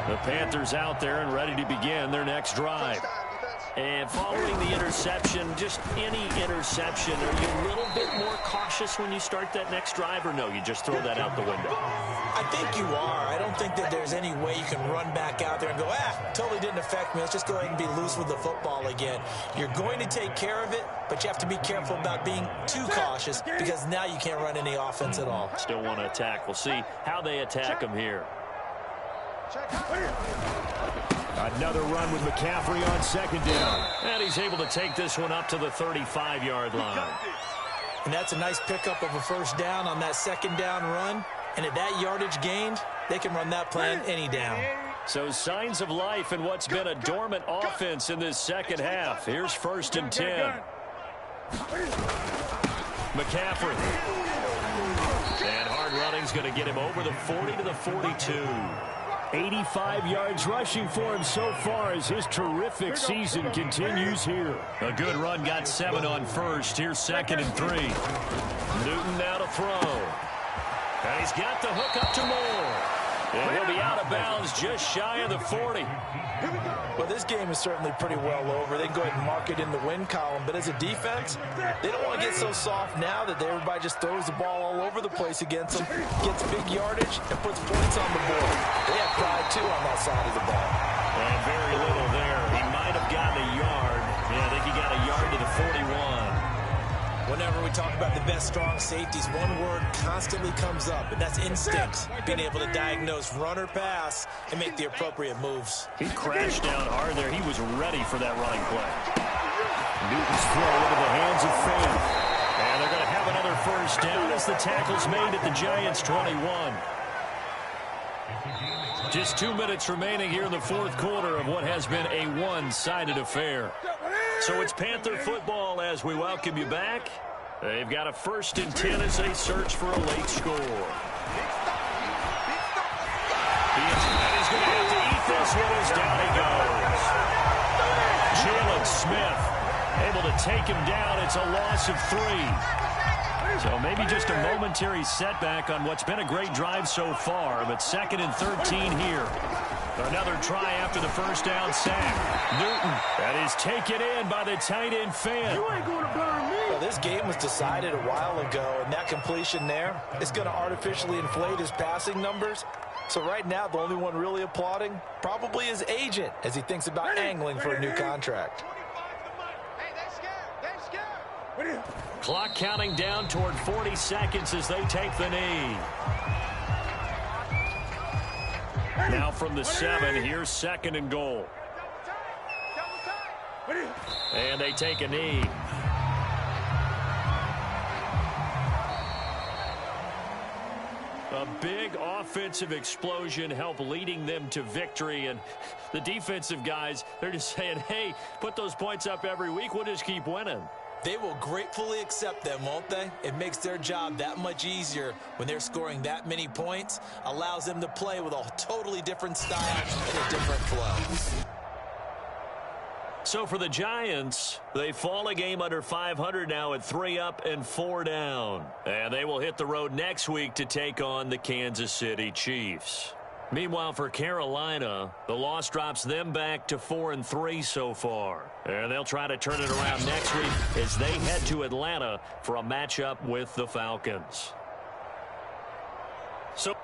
The Panthers out there and ready to begin their next drive. And following the interception, just any interception, are you a little bit more cautious when you start that next drive, or no, you just throw that out the window? I think you are. I don't think that there's any way you can run back out there and go, totally didn't affect me. Let's just go ahead and be loose with the football again. You're going to take care of it, but you have to be careful about being too cautious because now you can't run any offense at all. Still want to attack. We'll see how they attack them here. Another run with McCaffrey on second down. And he's able to take this one up to the 35-yard line. And that's a nice pickup of a first down on that second down run. And at that yardage gained, they can run that plan any down. So signs of life in what's been a dormant offense in this second half. Here's first and 10. McCaffrey. And hard running's going to get him over the 40 to the 42. 85 yards rushing for him so far as his terrific season continues here. A good run, got 7 on first. Here's second and 3. Newton now to throw. And he's got the hook up to Moore. And he'll be out of bounds just shy of the 40. Well, this game is certainly pretty well over. They can go ahead and mark it in the win column. But as a defense, they don't want to get so soft now that everybody just throws the ball all over the place against them, gets big yardage, and puts points on the board. They have pride, too, on that side of the ball. And very little there. He might have gotten a yard. Yeah, I think he got a yard to the 41. Whenever we talk about the best strong safeties, one word constantly comes up, and that's instinct. Being able to diagnose run or pass and make the appropriate moves. He crashed down hard there. He was ready for that running play. Newton's throw into the hands of Fant. And they're going to have another first down as the tackle's made at the Giants' 21. Just 2 minutes remaining here in the fourth quarter of what has been a one-sided affair. So it's Panther football as we welcome you back. They've got a first and 10 as they search for a late score. He's going to have to eat this one as down he goes. And Smith able to take him down. It's a loss of 3. So maybe just a momentary setback on what's been a great drive so far, but 2nd and 13 here. Another try after the first down sack. Newton, that is taken in by the tight end Fant. You ain't going to burn me. Well, this game was decided a while ago, and that completion there is going to artificially inflate his passing numbers. So right now, the only one really applauding probably his agent as he thinks about angling for a new contract. Hey, they're scared. They're scared. Clock counting down toward 40 seconds as they take the knee. Now from the 7, here's 2nd and goal. And they take a knee. A big offensive explosion helped leading them to victory. And the defensive guys, they're just saying, hey, put those points up every week. We'll just keep winning. They will gratefully accept them, won't they? It makes their job that much easier when they're scoring that many points. Allows them to play with a totally different style and a different flow. So for the Giants, they fall a game under 500 now at 3 up and 4 down. And they will hit the road next week to take on the Kansas City Chiefs. Meanwhile, for Carolina, the loss drops them back to 4-3 so far. And they'll try to turn it around next week as they head to Atlanta for a matchup with the Falcons. So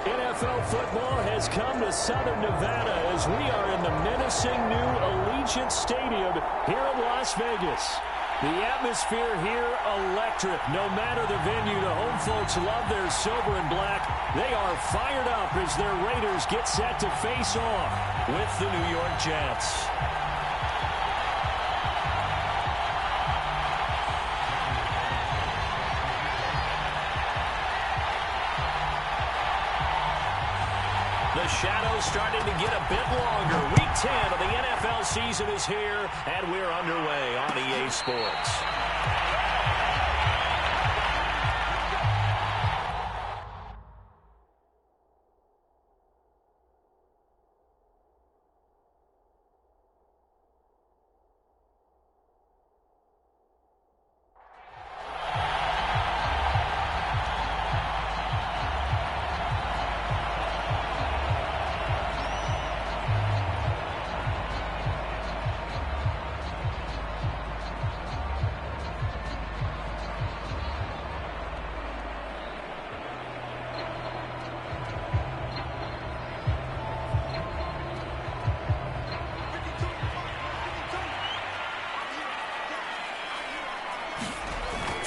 NFL football has come to Southern Nevada as we are in the menacing new Allegiant Stadium here in Las Vegas. The atmosphere here electric. No matter the venue, the home folks love their silver and black. They are fired up as their Raiders get set to face off with the New York Jets. The shadow's starting to get a bit longer. Week 10 of the NFL season is here, and we're underway on EA Sports.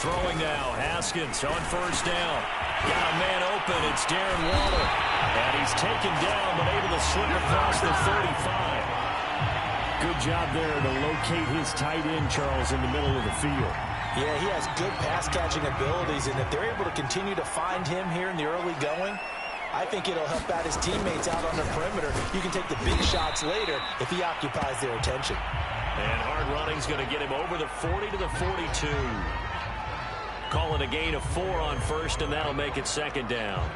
Throwing now, Haskins on first down. Got a man open, it's Darren Waller. And he's taken down, but able to slip across the 35. Good job there to locate his tight end, Charles, in the middle of the field. Yeah, he has good pass-catching abilities, and if they're able to continue to find him here in the early going, I think it'll help out his teammates out on the perimeter. You can take the big shots later if he occupies their attention. And hard running's going to get him over the 40 to the 42. Call it a gain of 4 on first, and that'll make it second down.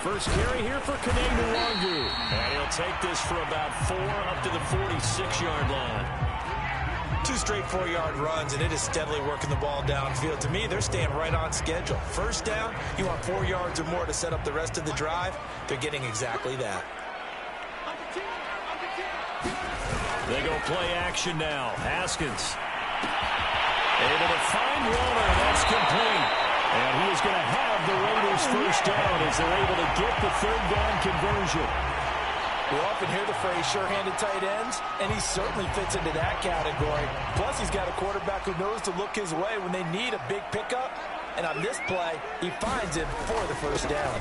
First carry here for Kene Nwangu. And he'll take this for about 4 up to the 46-yard line. 2 straight 4-yard runs, and it is steadily working the ball downfield. To me, they're staying right on schedule. First down, you want 4 yards or more to set up the rest of the drive. They're getting exactly that. They go play action now. Haskins able to find Waller. That's complete. And he is going to have the Raiders first down as they're able to get the third down conversion. We often hear the phrase sure-handed tight ends, and he certainly fits into that category. Plus, he's got a quarterback who knows to look his way when they need a big pickup. And on this play, he finds him for the first down.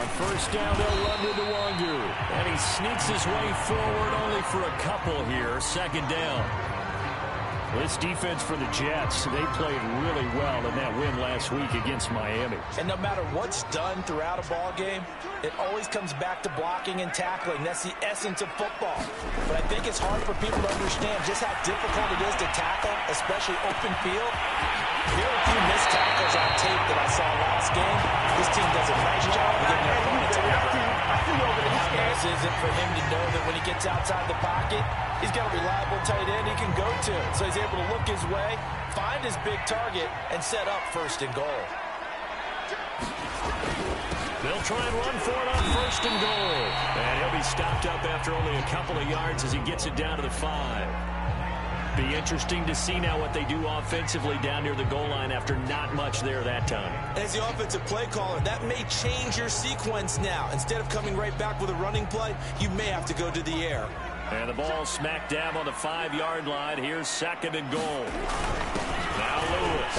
On first down, they'll run with Nwangu. And he sneaks his way forward only for a couple here. Second down. This defense for the Jets, they played really well in that win last week against Miami. And no matter what's done throughout a ball game, it always comes back to blocking and tackling. That's the essence of football. But I think it's hard for people to understand just how difficult it is to tackle, especially open field. Here are a few missed tackles on tape that I saw last game. This team does a nice job of getting their opponents on the ground. How nice is it for him to know that when he gets outside the pocket, he's got a reliable tight end he can go to. So he's able to look his way, find his big target, and set up first and goal. They'll try and run for it on first and goal. And he'll be stopped up after only a couple of yards as he gets it down to the 5. Be interesting to see now what they do offensively down near the goal line after not much there that time. As the offensive play caller, that may change your sequence now. Instead of coming right back with a running play, you may have to go to the air. And the ball smack dab on the 5-yard line. Here's second and goal. Now Lewis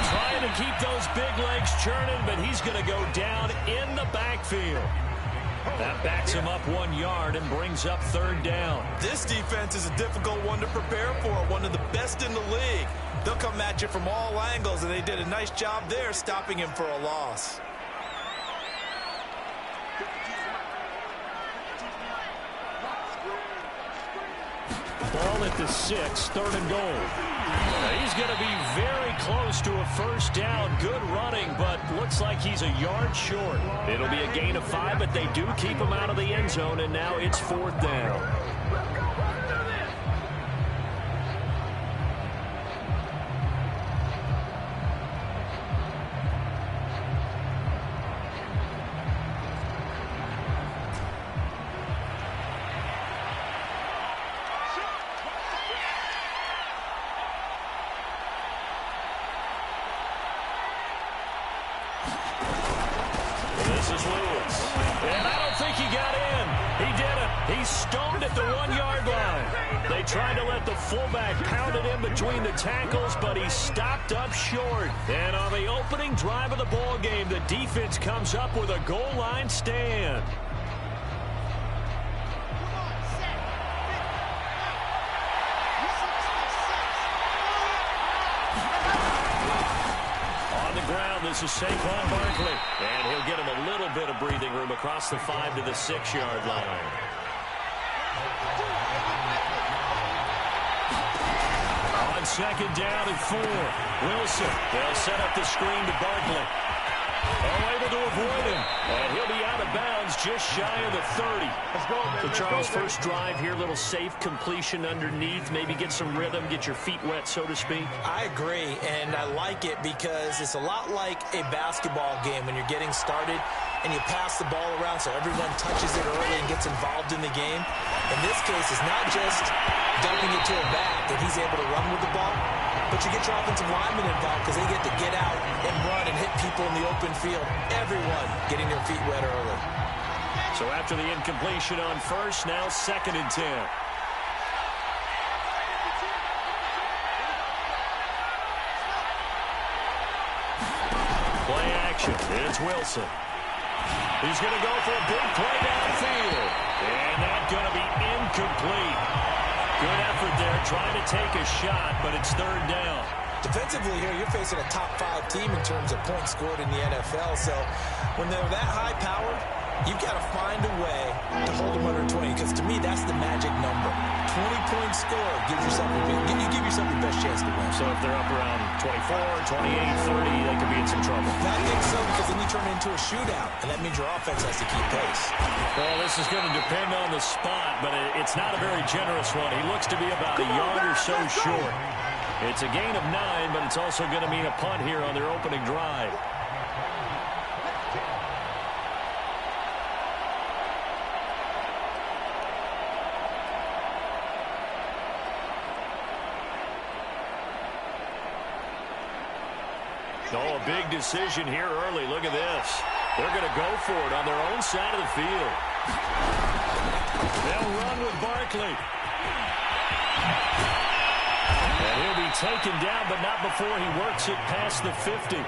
trying to keep those big legs churning, but he's going to go down in the backfield. That backs him up 1 yard and brings up third down. This defense is a difficult one to prepare for, one of the best in the league. They'll come at you from all angles, and they did a nice job there stopping him for a loss. Ball at the 6, third and goal. He's going to be very close to a first down. Good running, but looks like he's a yard short. It'll be a gain of 5, but they do keep him out of the end zone, and now it's fourth down. And I don't think he got in. He didn't. He's stoned at the 1-yard line. They tried to let the fullback pound it in between the tackles, but he stopped up short. And on the opening drive of the ball game, the defense comes up with a goal line stand. This is Saquon Barkley, and he'll get him a little bit of breathing room across the 5 to the 6-yard line. On second down and 4, Wilson. They'll set up the screen to Barkley. Able to avoid him, and he'll be out of bounds just shy of the 30. So, Charles, first drive here, little safe completion underneath, maybe get some rhythm, get your feet wet, so to speak. I agree, and I like it because it's a lot like a basketball game when you're getting started and you pass the ball around so everyone touches it early and gets involved in the game. In this case, it's not just dumping it to a back and he's able to run with the ball, but you get your offensive linemen involved because they get to get out and run and hit people in the open field. Everyone getting their feet wet early. So after the incompletion on first, now 2nd and 10. Play action. It's Wilson. He's going to go for a big play downfield. And that's going to be incomplete. Good effort there, trying to take a shot, but it's 3rd down. Defensively here, you're facing a top 5 team in terms of points scored in the NFL. So when they're that high-powered, you've got to find a way to hold them under 20, because to me, that's the magic number. 20-point score gives yourself you give yourself your best chance to win. So if they're up around 24, 28, 30, they could be in some trouble. I think so, because then you turn it into a shootout, and that means your offense has to keep pace. Well, this is going to depend on the spot, but it's not a very generous one. He looks to be about a yard or so short. It's a gain of 9, but it's also going to mean a punt here on their opening drive. Oh, a big decision here early. Look at this. They're going to go for it on their own side of the field. They'll run with Barkley. And he'll be taken down, but not before he works it past the 50.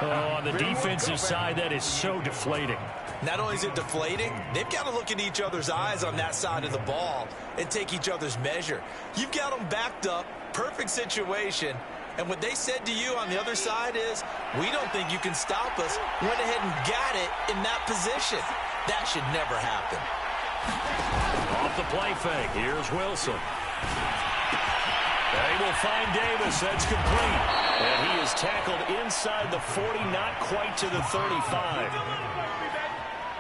Oh, on the defensive side, that is so deflating. Not only is it deflating, they've got to look at each other's eyes on that side of the ball and take each other's measure. You've got them backed up, perfect situation, and what they said to you on the other side is, we don't think you can stop us. Went ahead and got it in that position. That should never happen. Off the play fake, here's Wilson. They will find Davis. That's complete. And he is tackled inside the 40, not quite to the 35.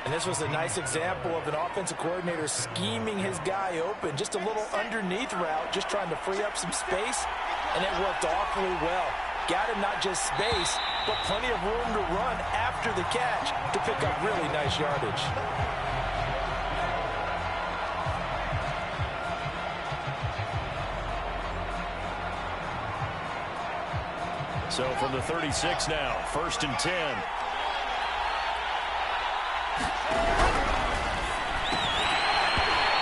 And this was a nice example of an offensive coordinator scheming his guy open. Just a little underneath route, just trying to free up some space. And it worked awfully well. Got him not just space, but plenty of room to run after the catch to pick up really nice yardage. So from the 36 now, 1st and 10.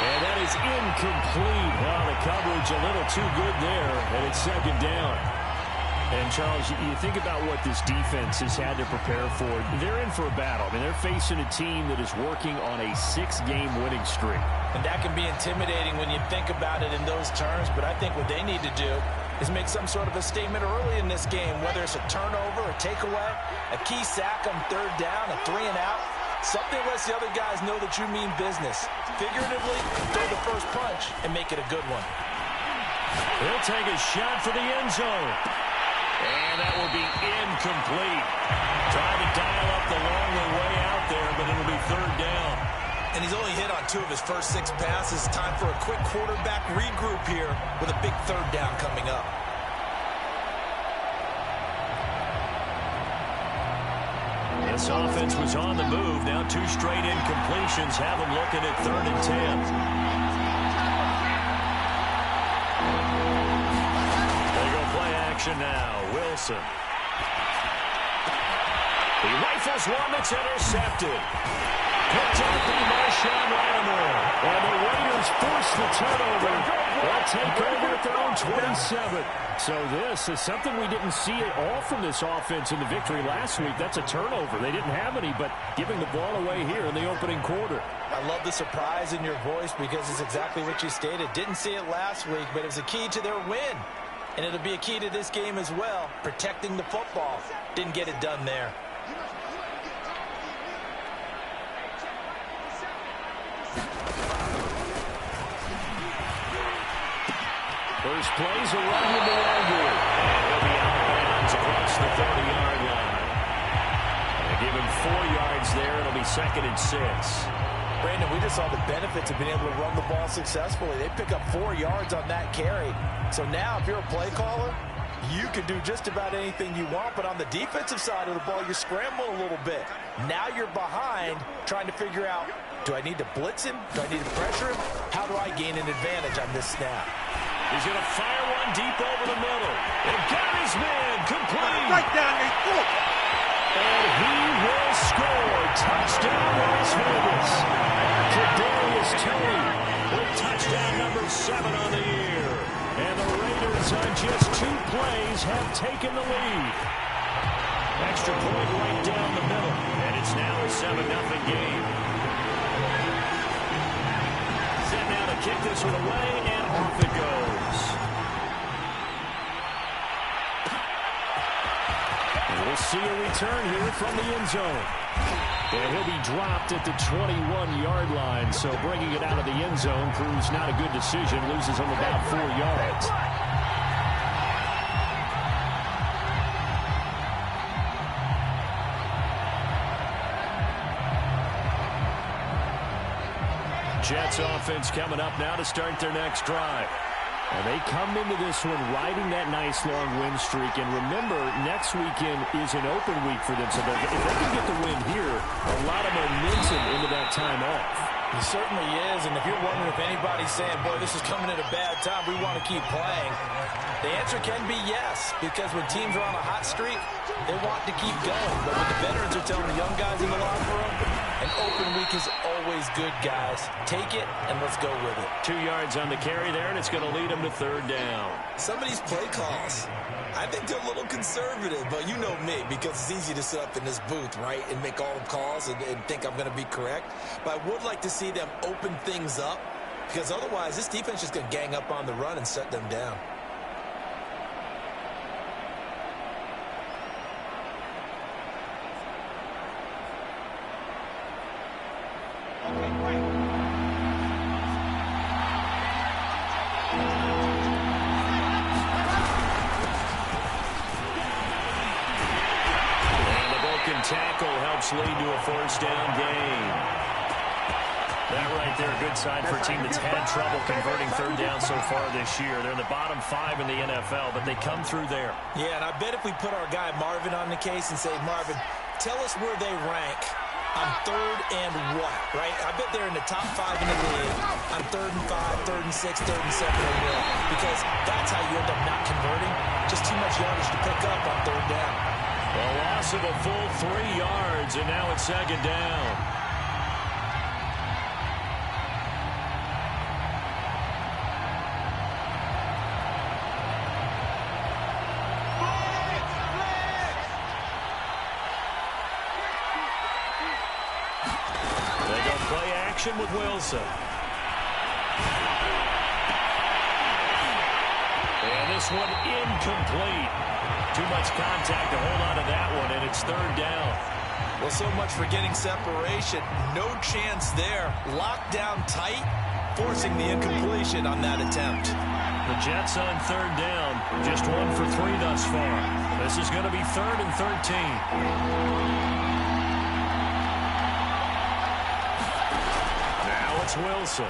And that is incomplete. Well, the coverage a little too good there, and it's 2nd down. And, Charles, you think about what this defense has had to prepare for. They're in for a battle. I mean, they're facing a team that is working on a 6-game winning streak. And that can be intimidating when you think about it in those terms, but I think what they need to do is make some sort of a statement early in this game, whether it's a turnover, a takeaway, a key sack on 3rd down, a 3-and-out. Something lets the other guys know that you mean business. Figuratively, throw the first punch and make it a good one. He'll take a shot for the end zone. And that will be incomplete. Trying to dial up the longer way out there, but it'll be 3rd down. And he's only hit on 2 of his first 6 passes. Time for a quick quarterback regroup here with a big 3rd down coming up. This offense was on the move. Now 2 straight incompletions have them looking at 3rd and 10. They go play action now. Wilson. He rifles has one that's intercepted. Picked up by Marshawn Lattimore. And the Raiders force the turnover. They'll take over at their own 27. So this is something we didn't see at all from this offense in the victory last week. That's a turnover. They didn't have any, but giving the ball away here in the opening quarter. I love the surprise in your voice because it's exactly what you stated. Didn't see it last week, but it was a key to their win. And it'll be a key to this game as well, protecting the football. Didn't get it done there. First play's a run with the Longer. And he'll be out of bounds across the 30-yard line. They give him 4 yards there. It'll be 2nd and 6. Brandon, we just saw the benefits of being able to run the ball successfully. They pick up 4 yards on that carry. So now if you're a play caller, you can do just about anything you want. But on the defensive side of the ball, you're scrambling a little bit. Now you're behind trying to figure out, do I need to blitz him? Do I need to pressure him? How do I gain an advantage on this snap? He's going to fire one deep over the middle. And got his man complete. Right down the throat. And he will score. Touchdown, Las Vegas. Kadarius Toney with touchdown number 7 on the year. And the Raiders on just 2 plays have taken the lead. Extra point right down the middle. And it's now a 7-0 game. Set now to kick this one away, and off it goes. And we'll see a return here from the end zone. And he'll be dropped at the 21-yard line, so bringing it out of the end zone proves not a good decision. Loses him about 4 yards. Jets offense coming up now to start their next drive. And they come into this one riding that nice long win streak. And remember, next weekend is an open week for them. So if they can get the win here, a lot of momentum into that time off. It certainly is. And if you're wondering if anybody's saying, boy, this is coming at a bad time, we want to keep playing, the answer can be yes. Because when teams are on a hot streak, they want to keep going. But what the veterans are telling the young guys in the locker room, an open week is always good, guys. Take it, and let's go with it. 2 yards on the carry there, and it's going to lead them to 3rd down. Some of these play calls, I think they're a little conservative, but you know me, because it's easy to sit up in this booth, right, and make all the calls and think I'm going to be correct. But I would like to see them open things up, because otherwise this defense is going to gang up on the run and shut them down. Tackle helps lead to a 1st down gain. That right there, a good sign for a team that's had trouble converting 3rd down so far this year. They're in the bottom 5 in the NFL, but they come through there. Yeah, and I bet if we put our guy Marvin on the case and say, Marvin, tell us where they rank on 3rd and what, right? I bet they're in the top 5 in the league on 3rd and 5, 3rd and 6, 3rd and 7 and what, because that's how you end up not converting. Just too much yardage to pick up on 3rd down. A loss of a full 3 yards, and now it's 2nd down. They go play action with Wilson. And this one incomplete. Too much contact to hold on to that one, and it's 3rd down. Well, so much for getting separation. No chance there. Locked down tight, forcing the incompletion on that attempt. The Jets on 3rd down. Just 1 for 3 thus far. This is going to be 3rd and 13. Now it's Wilson.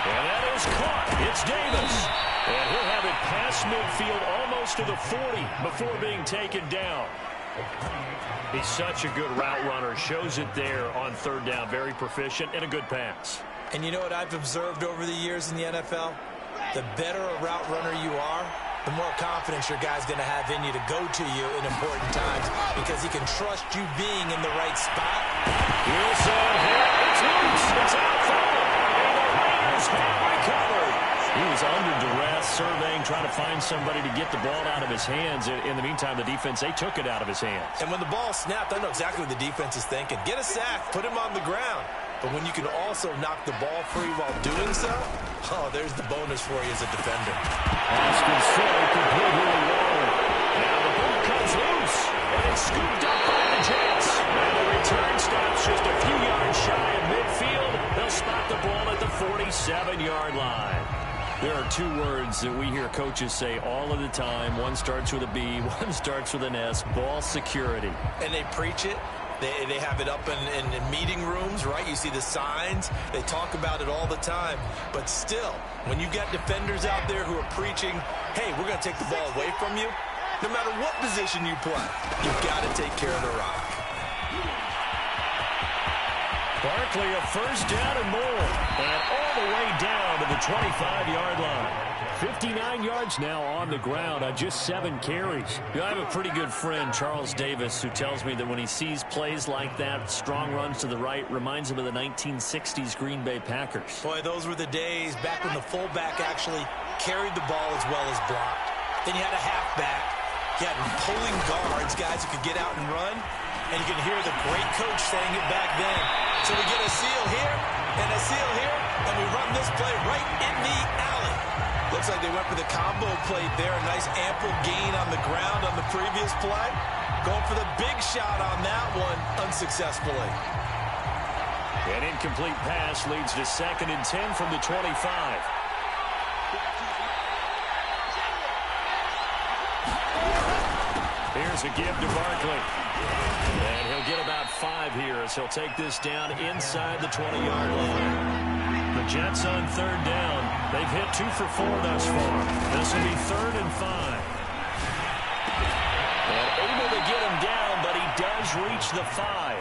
And that is caught. It's Davis. And he'll have it past midfield almost to the 40 before being taken down. He's such a good route runner. Shows it there on 3rd down. Very proficient and a good pass. And you know what I've observed over the years in the NFL? The better a route runner you are, the more confidence your guy's going to have in you to go to you in important times because he can trust you being in the right spot. Wilson, it's loose. It's out foul. And the Raiders have recovered. He was under duress, surveying, trying to find somebody to get the ball out of his hands. In the meantime, the defense, they took it out of his hands. And when the ball snapped, I know exactly what the defense is thinking. Get a sack, put him on the ground. But when you can also knock the ball free while doing so, oh, there's the bonus for you as a defender. Haskins throw completely wrong. Now the ball comes loose, and it's scooped up by the Jets. And the return stops just a few yards shy of midfield. They'll spot the ball at the 47-yard line. There are two words that we hear coaches say all of the time. One starts with a B, one starts with an S, ball security. And they preach it. They have it up in meeting rooms, right? You see the signs. They talk about it all the time. But still, when you got defenders out there who are preaching, hey, we're going to take the ball away from you, no matter what position you play, you've got to take care of the rock. Barkley, a first down and more, and all the way down to the 25-yard line. 59 yards now on the ground on just 7 carries. I have a pretty good friend, Charles Davis, who tells me that when he sees plays like that, strong runs to the right, reminds him of the 1960s Green Bay Packers. Boy, those were the days back when the fullback actually carried the ball as well as blocked. Then you had a halfback. You had pulling guards, guys who could get out and run. And you can hear the great coach saying it back then. So we get a seal here and a seal here, and we run this play right in the alley. Looks like they went for the combo play there. A nice ample gain on the ground on the previous play. Going for the big shot on that one unsuccessfully. An incomplete pass leads to 2nd and 10 from the 25. Here's a give to Barkley. And he'll get about 5 here as he'll take this down inside the 20-yard line. The Jets on 3rd down. They've hit 2 for 4 thus far. This will be 3rd and 5. And able to get him down, but he does reach the 5.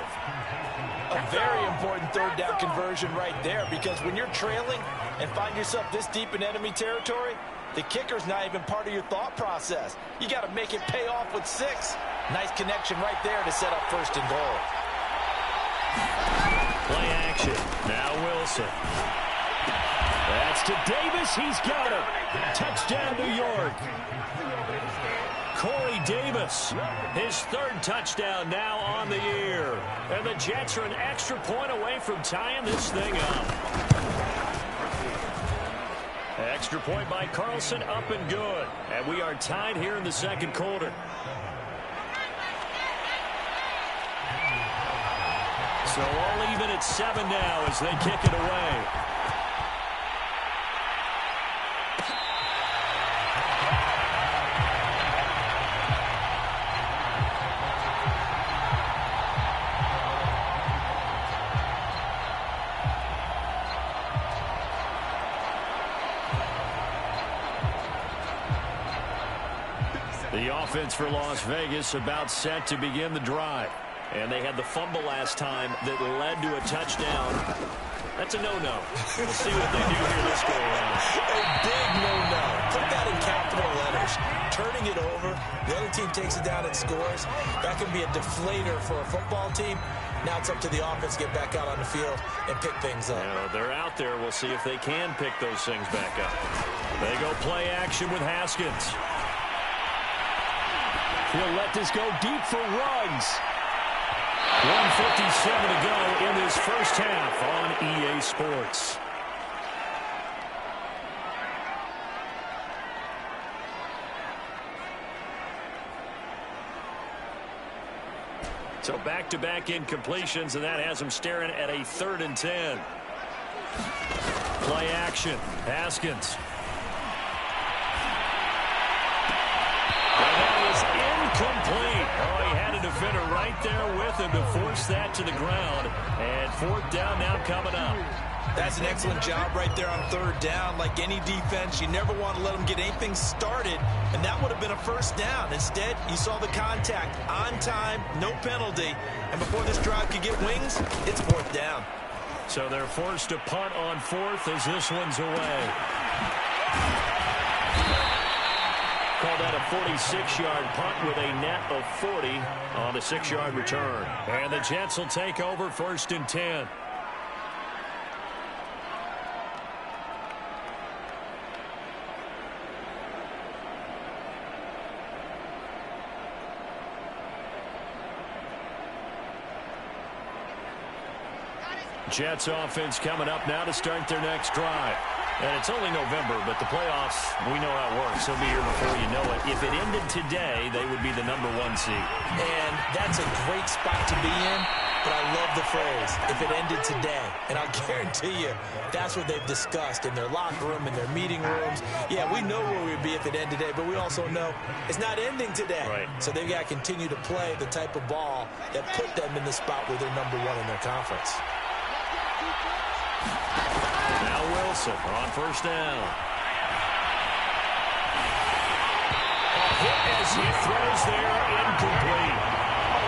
A very important 3rd down conversion right there, because when you're trailing and find yourself this deep in enemy territory, the kicker's not even part of your thought process. You got to make it pay off with 6. Nice connection right there to set up 1st and goal. Play action. Now Wilson. That's to Davis. He's got it. Touchdown, New York. Corey Davis, his 3rd touchdown now on the year. And the Jets are an extra point away from tying this thing up. Extra point by Carlson, up and good. And we are tied here in the 2nd quarter. So all even at 7 now as they kick it away. The offense for Las Vegas about set to begin the drive. And they had the fumble last time that led to a touchdown. That's a no-no. We'll see what they do here this go around. A big no-no. Put that in capital letters. Turning it over. The other team takes it down and scores. That can be a deflator for a football team. Now it's up to the offense to get back out on the field and pick things up. Yeah, they're out there. We'll see if they can pick those things back up. They go play action with Haskins. He'll let this go deep for Ruggs. 1:57 to go in this first half on EA Sports. So back-to-back incompletions, and that has them staring at a 3rd and 10. Play action. Haskins. And that is incomplete. Oh, he had a defender right there with him to force that to the ground. And 4th down now coming up. That's an excellent job right there on 3rd down. Like any defense, you never want to let them get anything started, and that would have been a 1st down. Instead, you saw the contact on time, no penalty, and before this drive could get wings, it's 4th down. So they're forced to punt on 4th as this one's away. Call that a 46-yard punt with a net of 40 on the 6-yard return. And the Jets will take over 1st and 10. Jets offense coming up now to start their next drive. And it's only November, but the playoffs, we know how it works. They'll be here before you know it. If it ended today, they would be the #1 seed. And that's a great spot to be in, but I love the phrase, if it ended today. And I'll guarantee you, that's what they've discussed in their locker room, in their meeting rooms. Yeah, we know where we'd be if it ended today, but we also know it's not ending today. Right. So they've got to continue to play the type of ball that put them in the spot where they're #1 in their conference. Now Wilson on 1st down. A hit as he throws there, incomplete.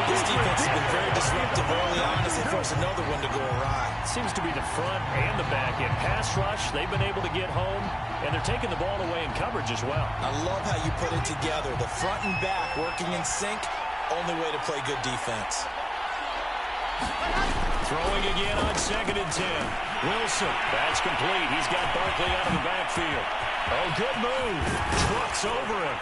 This defense has been very disruptive early on as they force another one to go awry. Seems to be the front and the back end. Pass rush, they've been able to get home, and they're taking the ball away in coverage as well. I love how you put it together. The front and back working in sync, only way to play good defense. Throwing again on 2nd and 10. Wilson, that's complete. He's got Barkley out of the backfield. Oh, good move. Trucks over him.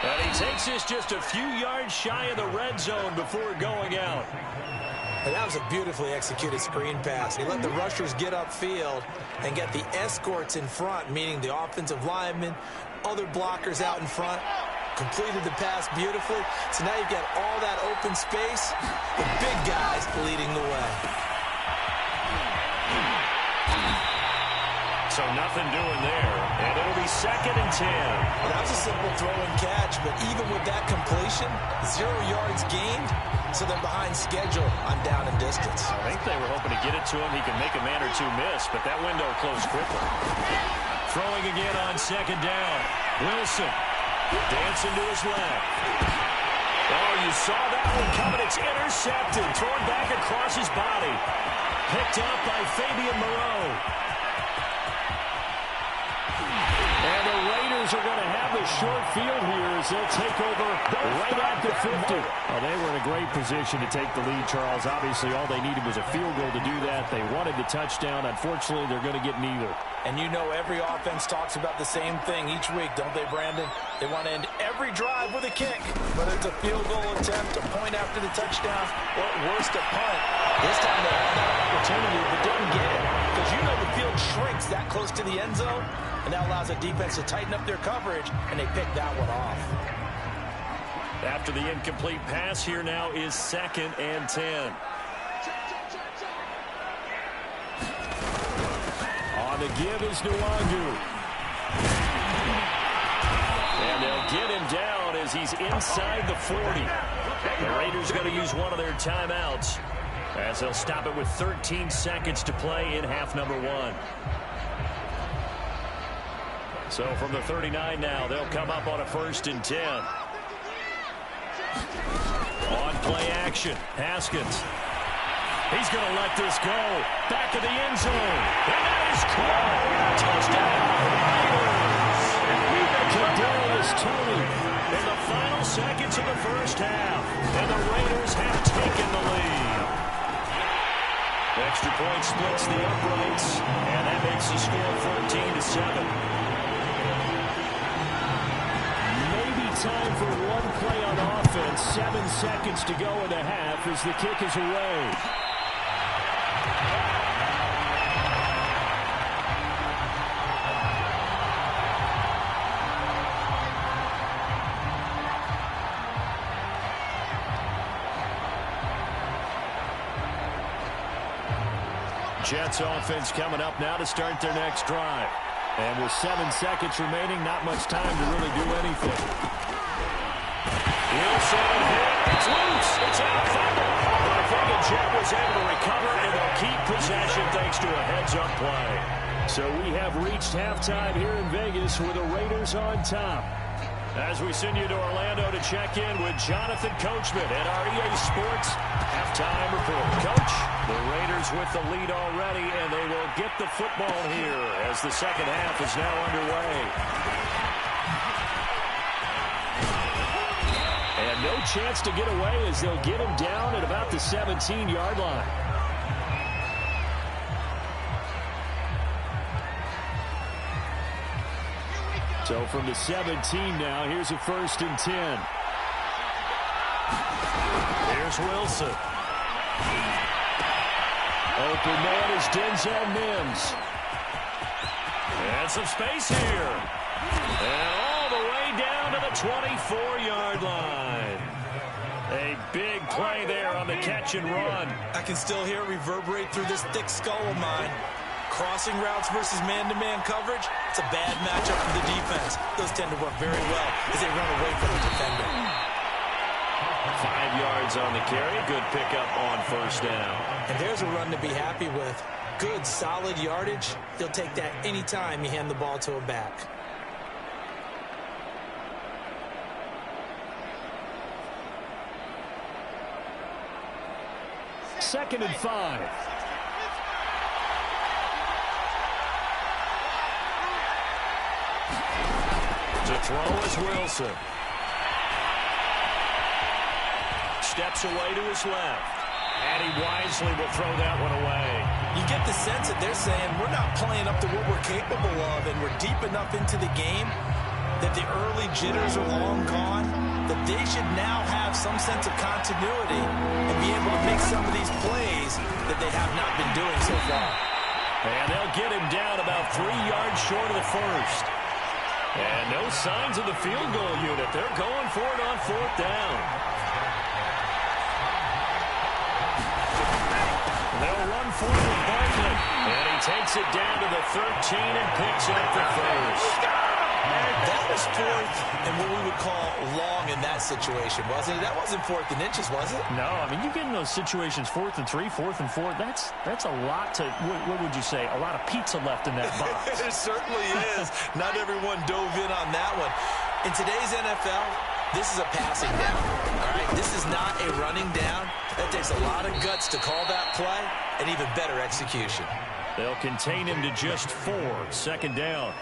And he takes this just a few yards shy of the red zone before going out. And that was a beautifully executed screen pass. He let the rushers get upfield and get the escorts in front, meaning the offensive linemen, other blockers out in front. Completed the pass beautifully. So now you've got all that open space. The big guys leading the way. So nothing doing there. And it'll be 2nd and 10. Well, that was a simple throw and catch, but even with that completion, 0 yards gained, so they're behind schedule on down and distance. I think they were hoping to get it to him. He can make a man or two miss, but that window closed quickly. Throwing again on 2nd down. Wilson dancing to his left. Oh, you saw that one coming. It's intercepted. Thrown back across his body. Picked up by Fabian Moreau. And the Raiders are going to have the short field here as they'll take over right at the 50. Oh, they were in a great position to take the lead, Charles. Obviously, all they needed was a field goal to do that. They wanted the touchdown. Unfortunately, they're going to get neither. And you know every offense talks about the same thing each week, don't they, Brandon? They want to end every drive with a kick, whether it's a field goal attempt, a point after the touchdown, or at worst, a punt. This time they had that opportunity but didn't get it because you know the field shrinks that close to the end zone, and that allows the defense to tighten up their coverage, and they picked that one off. After the incomplete pass, here now is 2nd and 10. On the give is Nwangu. And they'll get him down as he's inside the 40. The Raiders going to use one of their timeouts as they'll stop it with 13 seconds to play in half number 1. So from the 39 now, they'll come up on a 1st and 10. On play action, Haskins. He's going to let this go. Back of the end zone. And that is caught. Touchdown, Raiders. Kadarius Toney in the final seconds of the first half. And the Raiders have taken the lead. Extra point splits the uprights. And that makes the score 14-7. Time for one play on offense. 7 seconds to go in the half as the kick is away. Jets offense coming up now to start their next drive. And with 7 seconds remaining, not much time to really do anything. Wilson hit. It's loose. It's out. Fumble. But I think the Jet was able to recover, and they'll keep possession thanks to a heads-up play. So we have reached halftime here in Vegas with the Raiders on top. As we send you to Orlando to check in with Jonathan Coachman at our EA Sports halftime report. Coach, the Raiders with the lead already, and they will get the football here as the second half is now underway. And no chance to get away as they'll get him down at about the 17-yard line. So from the 17 now, here's a 1st and 10. Here's Wilson. Open man is Denzel Mims. And some space here. And all the way down to the 24-yard line. A big play there on the catch and run. I can still hear it reverberate through this thick skull of mine. Crossing routes versus man-to-man coverage, it's a bad matchup for the defense. Those tend to work very well as they run away from the defender. 5 yards on the carry. Good pickup on 1st down. And there's a run to be happy with. Good, solid yardage. You'll take that any time you hand the ball to a back. Second and 5. To throw is Wilson. Steps away to his left. And he wisely will throw that one away. You get the sense that they're saying we're not playing up to what we're capable of, and we're deep enough into the game that the early jitters are long gone, that they should now have some sense of continuity and be able to make some of these plays that they have not been doing so far. And they'll get him down about 3 yards short of the 1st. And no signs of the field goal unit. They're going for it on 4th down. They'll run for it with Barkley. And he takes it down to the 13 and picks up the 1st. That was 4th and what we would call long in that situation, wasn't it? That wasn't 4th and inches, was it? No, I mean, you get in those situations 4th and 3, 4th and 4. That's a lot to, what would you say, a lot of pizza left in that box. It certainly is. Not everyone dove in on that one. In today's NFL, this is a passing down, all right? This is not a running down. That takes a lot of guts to call that play and even better execution. They'll contain him to just 4. 2nd down.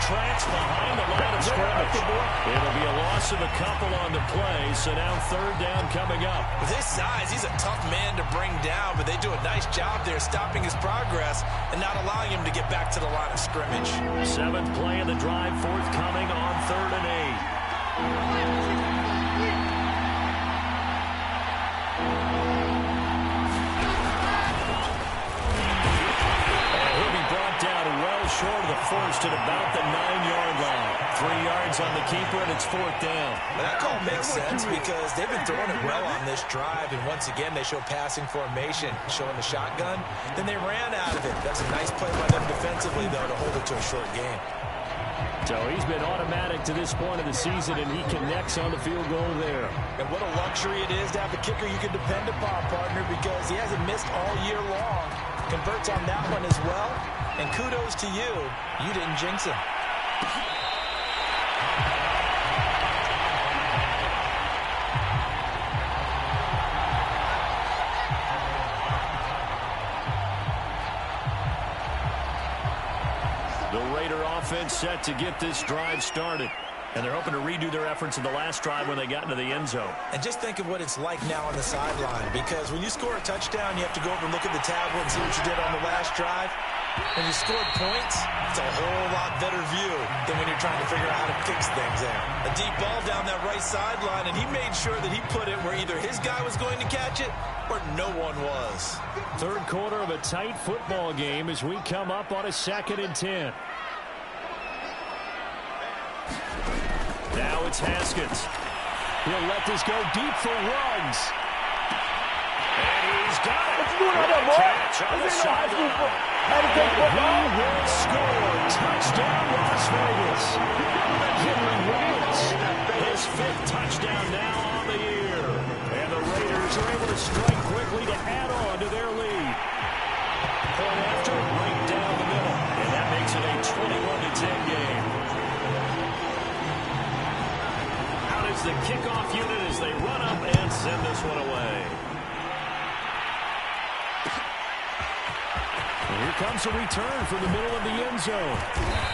Tracks behind the line of scrimmage. It'll be a loss of a couple on the play, so now 3rd down coming up. With his size, he's a tough man to bring down, but they do a nice job there stopping his progress and not allowing him to get back to the line of scrimmage. 7th play of the drive, forthcoming on 3rd and 8. Short of the 1st at about the 9-yard line. 3 yards on the keeper, and it's 4th down. Well, that call makes sense because they've been throwing it well on this drive, and once again, they show passing formation, showing the shotgun. Then they ran out of it. That's a nice play by them defensively, though, to hold it to a short game. So he's been automatic to this point of the season, and he connects on the field goal there. And what a luxury it is to have a kicker you can depend upon, partner, because he hasn't missed all year long. Converts on that one as well. And kudos to you. You didn't jinx him. The Raider offense set to get this drive started. And they're hoping to redo their efforts in the last drive when they got into the end zone. And just think of what it's like now on the sideline, because when you score a touchdown, you have to go over and look at the tablet and see what you did on the last drive. When you scored points, it's a whole lot better view than when you're trying to figure out how to fix things there. A deep ball down that right sideline, and he made sure that he put it where either his guy was going to catch it or no one was. 3rd quarter of a tight football game as we come up on a 2nd and 10. Now it's Haskins. He'll let this go deep for runs. And he's got it. Catch on the sideline. He will score. Touchdown, Las Vegas. Henry Ruggs. His 5th touchdown now on the year. And the Raiders are able to strike quickly to add on to their lead. Point after, right down the middle. And that makes it a 21-10 game. this one away. Here comes a return from the middle of the end zone.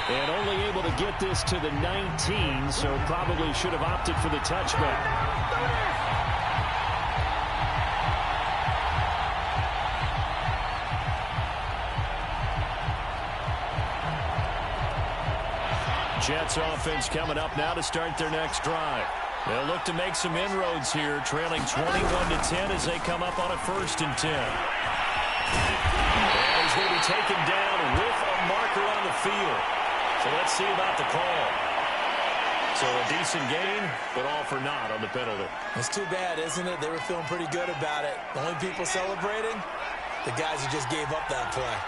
And only able to get this to the 19, so probably should have opted for the touchback. Jets offense coming up now to start their next drive. They'll look to make some inroads here, trailing 21-10 as they come up on a 1st and 10. And he's going to be taken down with a marker on the field. So let's see about the call. So a decent gain, but all for naught on the penalty. It's too bad, isn't it? They were feeling pretty good about it. The only people celebrating, the guys who just gave up that play.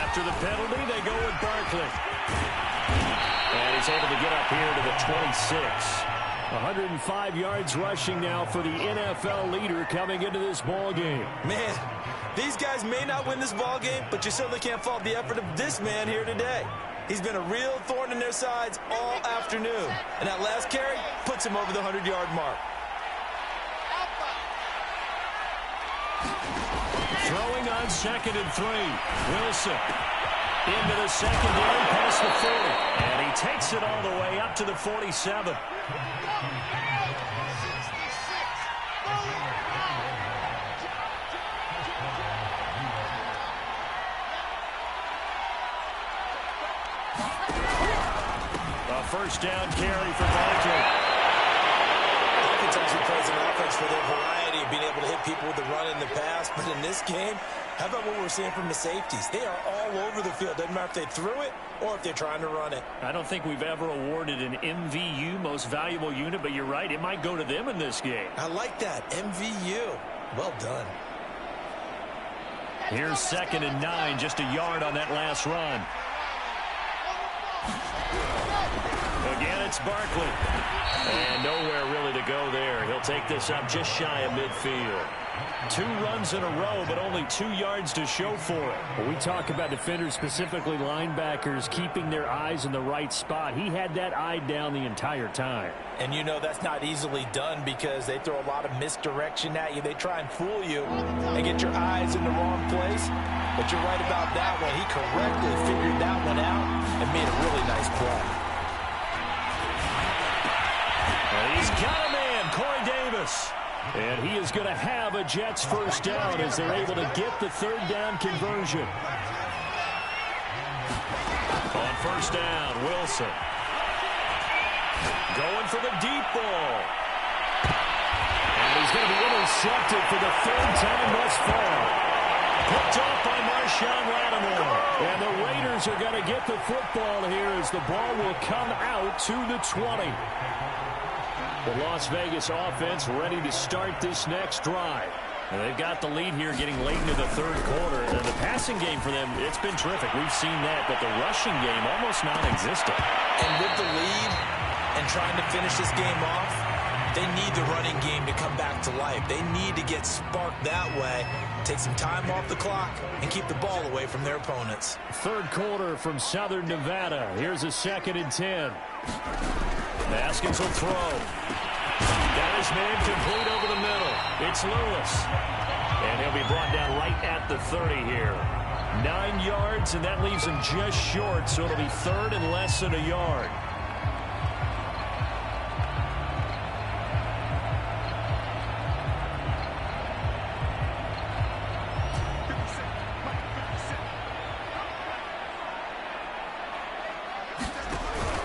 After the penalty, they go with Barkley. And he's able to get up here to the 26. 105 yards rushing now for the NFL leader coming into this ball game. Man, these guys may not win this ball game, but you certainly can't fault the effort of this man here today. He's been a real thorn in their sides all afternoon. And that last carry puts him over the 100-yard mark. Throwing on 2nd and 3. Wilson into the secondary past the 40. And he takes it all the way up to the 47. A 1st down carry for Barkley. Oftentimes he plays an offense for their variety of being able to hit people with the run in the pass. But in this game, how about what we're seeing from the safeties? They are all over the field. Doesn't matter if they threw it or if they're trying to run it. I don't think we've ever awarded an MVU, most valuable unit, but you're right, it might go to them in this game. I like that. MVU. Well done. Here's 2nd and 9, just a yard on that last run. Again, it's Barkley. And nowhere really to go there. He'll take this up just shy of midfield. 2 runs in a row, but only 2 yards to show for it. When we talk about defenders, specifically linebackers, keeping their eyes in the right spot, he had that eye down the entire time. And you know that's not easily done because they throw a lot of misdirection at you. They try and fool you and get your eyes in the wrong place. But you're right about that one. He correctly figured that one out and made a really nice play. And he's got a man, Corey Davis. And he is going to have a Jets 1st down as they're able to get the 3rd down conversion. On 1st down, Wilson. Going for the deep ball. And he's going to be intercepted for the 3rd time thus far. Picked off by Marshawn Lattimore. And the Raiders are going to get the football here as the ball will come out to the 20. The Las Vegas offense ready to start this next drive. And they've got the lead here getting late into the 3rd quarter. And the passing game for them, it's been terrific. We've seen that, but the rushing game almost non-existent. And with the lead and trying to finish this game off, they need the running game to come back to life. They need to get sparked that way, take some time off the clock, and keep the ball away from their opponents. 3rd quarter from Southern Nevada. Here's a 2nd and 10. Haskins will throw. Got his man complete over the middle. It's Lewis. And he'll be brought down right at the 30 here. 9 yards, and that leaves him just short, so it'll be 3rd and less than a yard.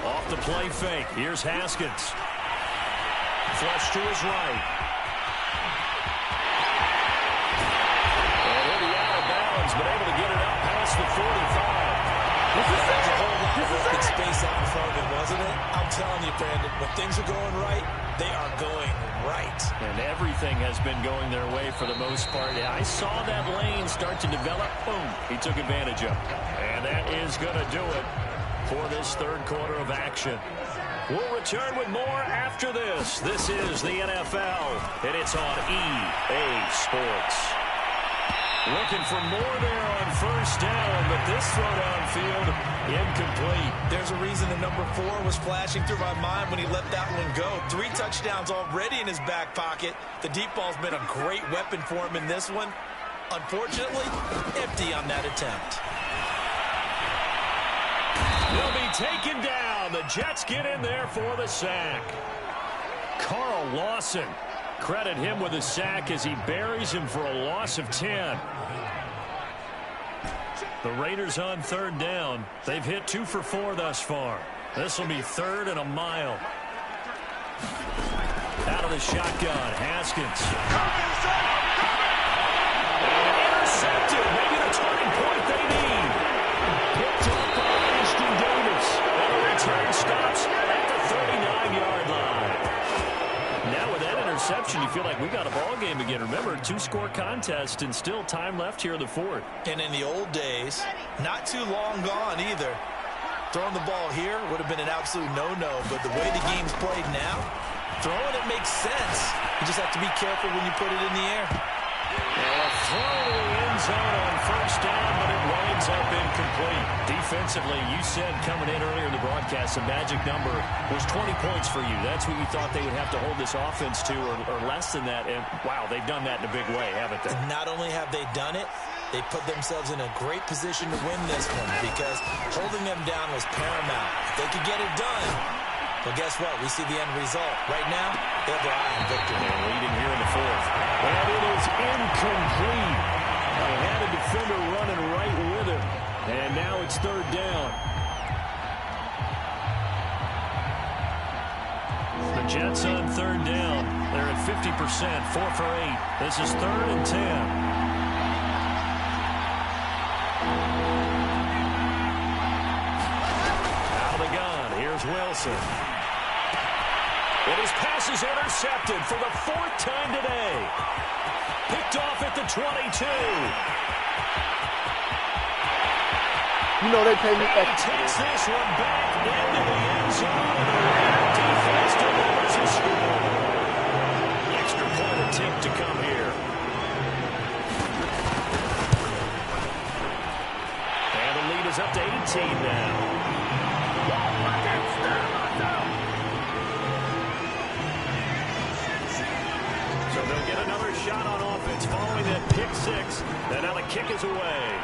Off the play fake. Here's Haskins. Flush to his right. And he'll be out of bounds, but able to get it up past the 45. This is a whole lot of open space out in front of him, wasn't it? I'm telling you, Brandon, when things are going right, they are going right. And everything has been going their way for the most part. I saw that lane start to develop. Boom. He took advantage of it. And that is going to do it for this 3rd quarter of action. We'll return with more after this. This is the NFL, and it's on EA Sports. Looking for more there on first down, but this throw downfield incomplete. There's a reason the number 4 was flashing through my mind when he let that one go. 3 touchdowns already in his back pocket. The deep ball's been a great weapon for him in this one. Unfortunately, empty on that attempt. He'll be taken down. The Jets get in there for the sack. Carl Lawson. Credit him with a sack as he buries him for a loss of 10. The Raiders on third down. They've hit 2 for 4 thus far. This will be 3rd and a mile. Out of the shotgun, Haskins. Intercepted. Maybe the turning point they need. Picked up by Ashton Davis. And the return stops at the 39-yard line. Now with that interception, you feel like we got a ball game again. Remember, 2-score contest and still time left here in the 4th. And in the old days, not too long gone either. Throwing the ball here would have been an absolute no-no, but the way the game's played now, throwing it makes sense. You just have to be careful when you put it in the air. A throw to the end zone on first down, but it winds up incomplete. Defensively, you said coming in earlier in the broadcast, the magic number was 20 points for you. That's what you thought they would have to hold this offense to, or less than that. And, wow, they've done that in a big way, haven't they? Not only have they done it, they put themselves in a great position to win this one because holding them down was paramount. If they could get it done, well, guess what? We see the end result. Right now, they have their eye on victory. And leading here in the 4th. And it is incomplete. They had a defender running right with him. And now it's 3rd down. The Jets on 3rd down. They're at 50%, 4 for 8. This is 3rd and 10. Wilson. And his pass is intercepted for the 4th time today. Picked off at the 22. You know they pay me back. Takes this one back into the end zone. Defense delivers a score. Extra point attempt to come here. And the lead is up to 18 now. So they'll get another shot on offense following that pick 6. And now the kick is away.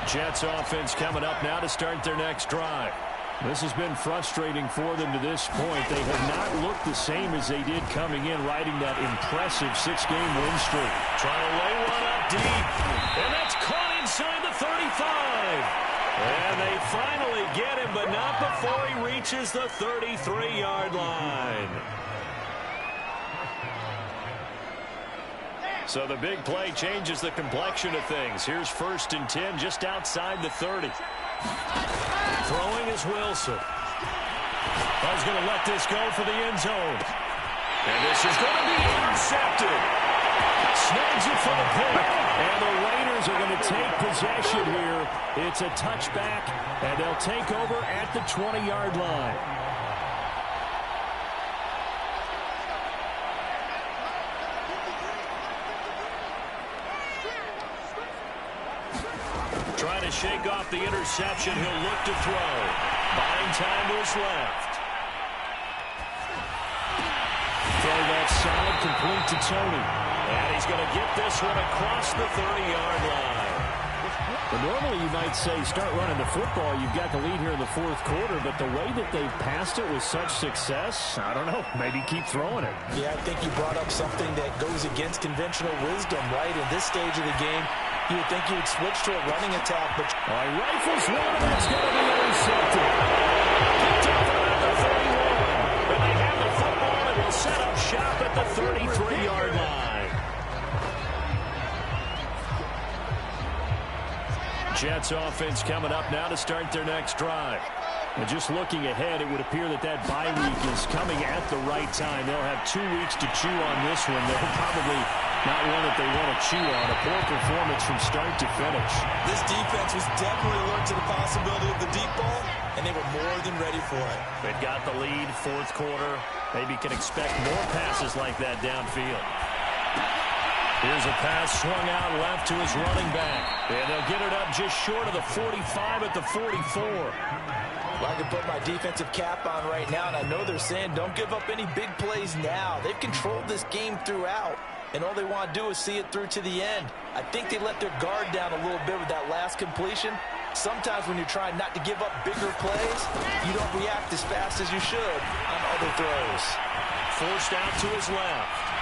Jets offense coming up now to start their next drive. This has been frustrating for them to this point. They have not looked the same as they did coming in, riding that impressive 6-game win streak. Trying to lay one up deep, and that's caught inside the 35. And they finally get him, but not before he reaches the 33-yard line. So the big play changes the complexion of things. Here's 1st and 10 just outside the 30. Throwing is Wilson. He's going to let this go for the end zone. And this is going to be intercepted. Snags it for the pick. And the Raiders are going to take possession here. It's a touchback, and they'll take over at the 20-yard line. Trying to shake off the interception. He'll look to throw. Buying time to his left. Throw that solid complete to Tony. And he's going to get this one across the 30-yard line. But normally you might say start running the football. You've got the lead here in the 4th quarter. But the way that they've passed it with such success, I don't know, maybe keep throwing it. Yeah, I think you brought up something that goes against conventional wisdom, right? In this stage of the game, you would think you would switch to a running attack, but he rifles one, and it's going to be intercepted. Picked up around the 31. And they have the football and will set up shop at the 33-yard line. Jets offense coming up now to start their next drive. And just looking ahead, it would appear that that bye week is coming at the right time. They'll have 2 weeks to chew on this one. They'll probably Not one that they want to chew on. A poor performance from start to finish. This defense was definitely alert to the possibility of the deep ball, and they were more than ready for it. They've got the lead, fourth quarter. Maybe can expect more passes like that downfield. Here's a pass swung out left to his running back. And they'll get it up just short of the 45 at the 44. Well, I can put my defensive cap on right now, and I know they're saying don't give up any big plays now. They've controlled this game throughout, and all they want to do is see it through to the end. I think they let their guard down a little bit with that last completion. Sometimes when you're trying not to give up bigger plays, you don't react as fast as you should on other throws. Forced out to his left.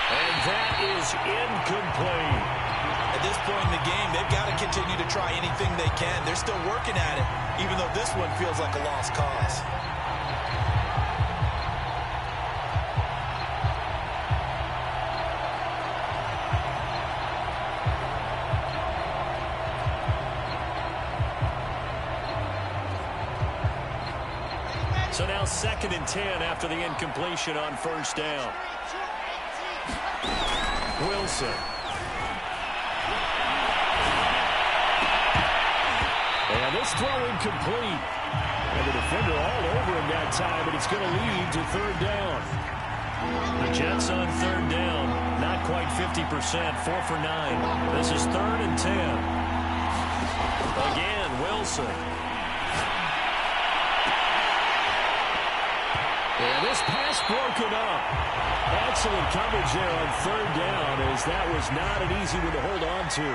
And that is incomplete. At this point in the game, they've got to continue to try anything they can. They're still working at it, even though this one feels like a lost cause. So now 2nd and 10 after the incompletion on first down. Wilson. And this throw incomplete. And the defender all over him that time, but it's going to lead to 3rd down. The Jets on 3rd down. Not quite 50%. 4 for 9. This is 3rd and 10. Again, Wilson. And this pass broken up. Excellent coverage there on 3rd down, as that was not an easy one to hold on to.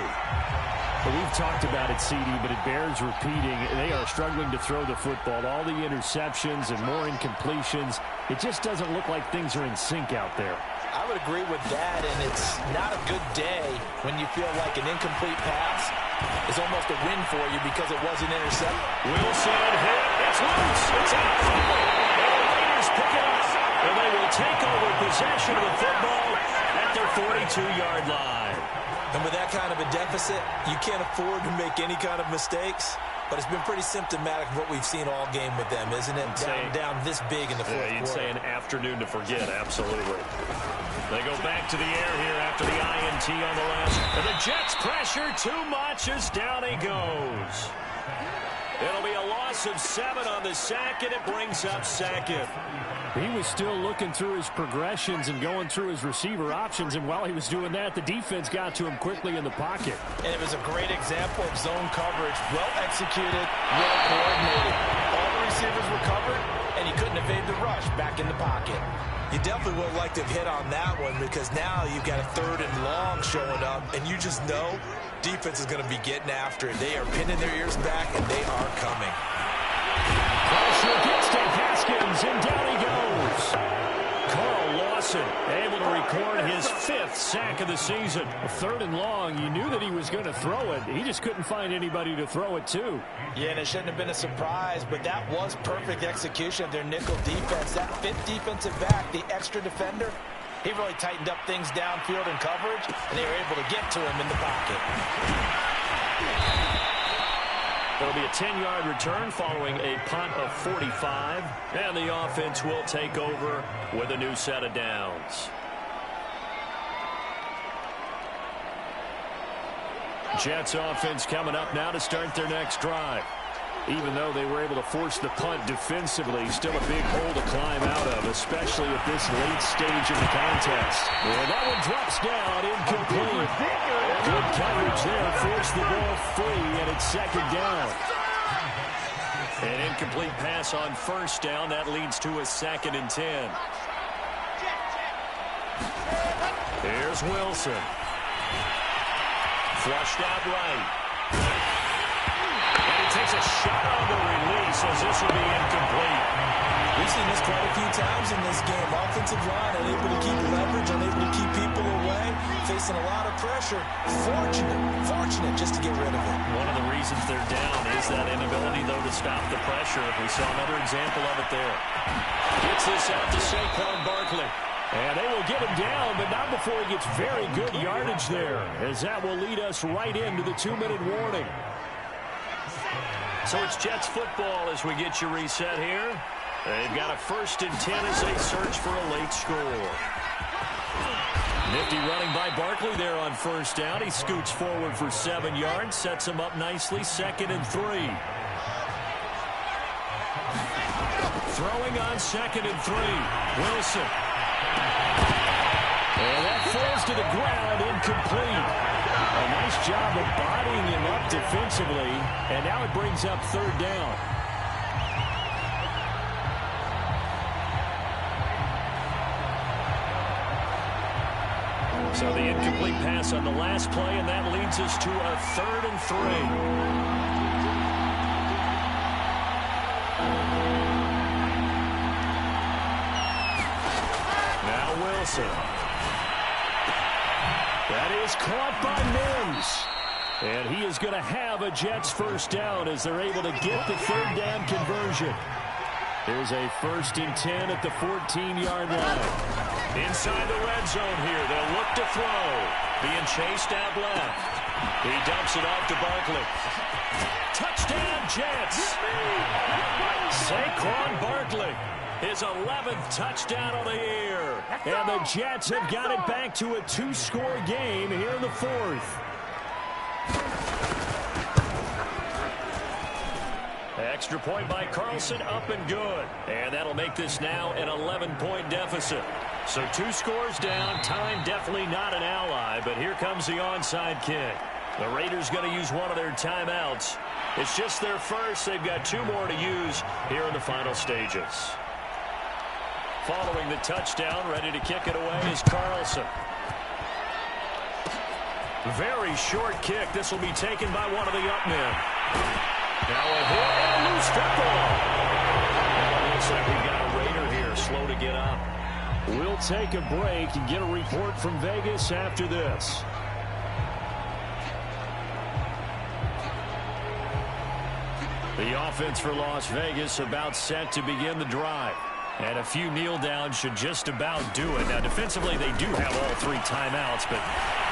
But we've talked about it, CD, but it bears repeating. They are struggling to throw the football. All the interceptions and more incompletions. It just doesn't look like things are in sync out there. I would agree with that, and it's not a good day when you feel like an incomplete pass is almost a win for you because it wasn't intercepted. Wilson hit. It's loose. It's out. Pick it up, and they will take over possession of the football at their 42-yard line. And with that kind of a deficit, you can't afford to make any kind of mistakes. But it's been pretty symptomatic of what we've seen all game with them, isn't it? Down this big in the fourth quarter. You'd say an afternoon to forget, absolutely. They go back to the air here after the INT on the last. And the Jets pressure too much as down he goes. It'll be a loss of 7 on the sack, and it brings up 2nd. He was still looking through his progressions and going through his receiver options, and while he was doing that, the defense got to him quickly in the pocket. And it was a great example of zone coverage, well executed, well coordinated. All the receivers were covered, and he couldn't evade the rush back in the pocket. You definitely would have liked to have hit on that one because now you've got a 3rd and long showing up, and you just know defense is going to be getting after it. They are pinning their ears back, and they are coming. Pressure gets to Haskins, and down he goes. Carl Lawson able to record his 5th sack of the season. A 3rd and long, you knew that he was going to throw it. He just couldn't find anybody to throw it to. Yeah, and it shouldn't have been a surprise, but that was perfect execution of their nickel defense. That 5th defensive back, the extra defender, he really tightened up things downfield in coverage, and they were able to get to him in the pocket. It'll be a 10-yard return following a punt of 45, and the offense will take over with a new set of downs. Jets offense coming up now to start their next drive. Even though they were able to force the punt defensively, still a big hole to climb out of, especially at this late stage in the contest. And that one drops down, incomplete. Good coverage there, forced the ball free, and it's 2nd down. An incomplete pass on first down. That leads to a 2nd and 10. Here's Wilson. Flushed out right. And he takes a shot on the release as this will be incomplete. We've seen this quite a few times in this game. Offensive line unable to keep leverage, unable to keep people away, facing a lot of pressure. Fortunate just to get rid of it. One of the reasons they're down is that inability, though, to stop the pressure. We saw another example of it there. Gets this out to Saquon Barkley. And they will get him down, but not before he gets very good yardage there, as that will lead us right into the 2-minute warning. So it's Jets football as we get you reset here. They've got a 1st and 10 as they search for a late score. Nifty running by Barkley there on first down. He scoots forward for 7 yards, sets him up nicely, 2nd and 3. Throwing on 2nd and 3. Wilson. And that falls to the ground, incomplete. A nice job of bodying him up defensively, and now it brings up 3rd down. So the incomplete pass on the last play, and that leads us to a 3rd and 3. Now Wilson. That is caught by Mims. And he is going to have a Jets first down as they're able to get the 3rd down conversion. Here's a 1st and 10 at the 14-yard line. Inside the red zone here. They'll look to throw. Being chased out left. He dumps it off to Barkley. Touchdown, Jets. Saquon Barkley. His 11th touchdown of the year. And the Jets have got it back to a 2-score game here in the 4th. Extra point by Carlson, up and good. And that'll make this now an 11-point deficit. So 2 scores down. Time definitely not an ally, but here comes the onside kick. The Raiders going to use one of their timeouts. It's just their first. They've got 2 more to use here in the final stages. Following the touchdown, ready to kick it away is Carlson. Very short kick. This will be taken by one of the up men. Now a hit and a loose football. Looks like we've got a Raider here, slow to get up. We'll take a break and get a report from Vegas after this. The offense for Las Vegas about set to begin the drive. And a few kneel downs should just about do it. Now, defensively, they do have all 3 timeouts, but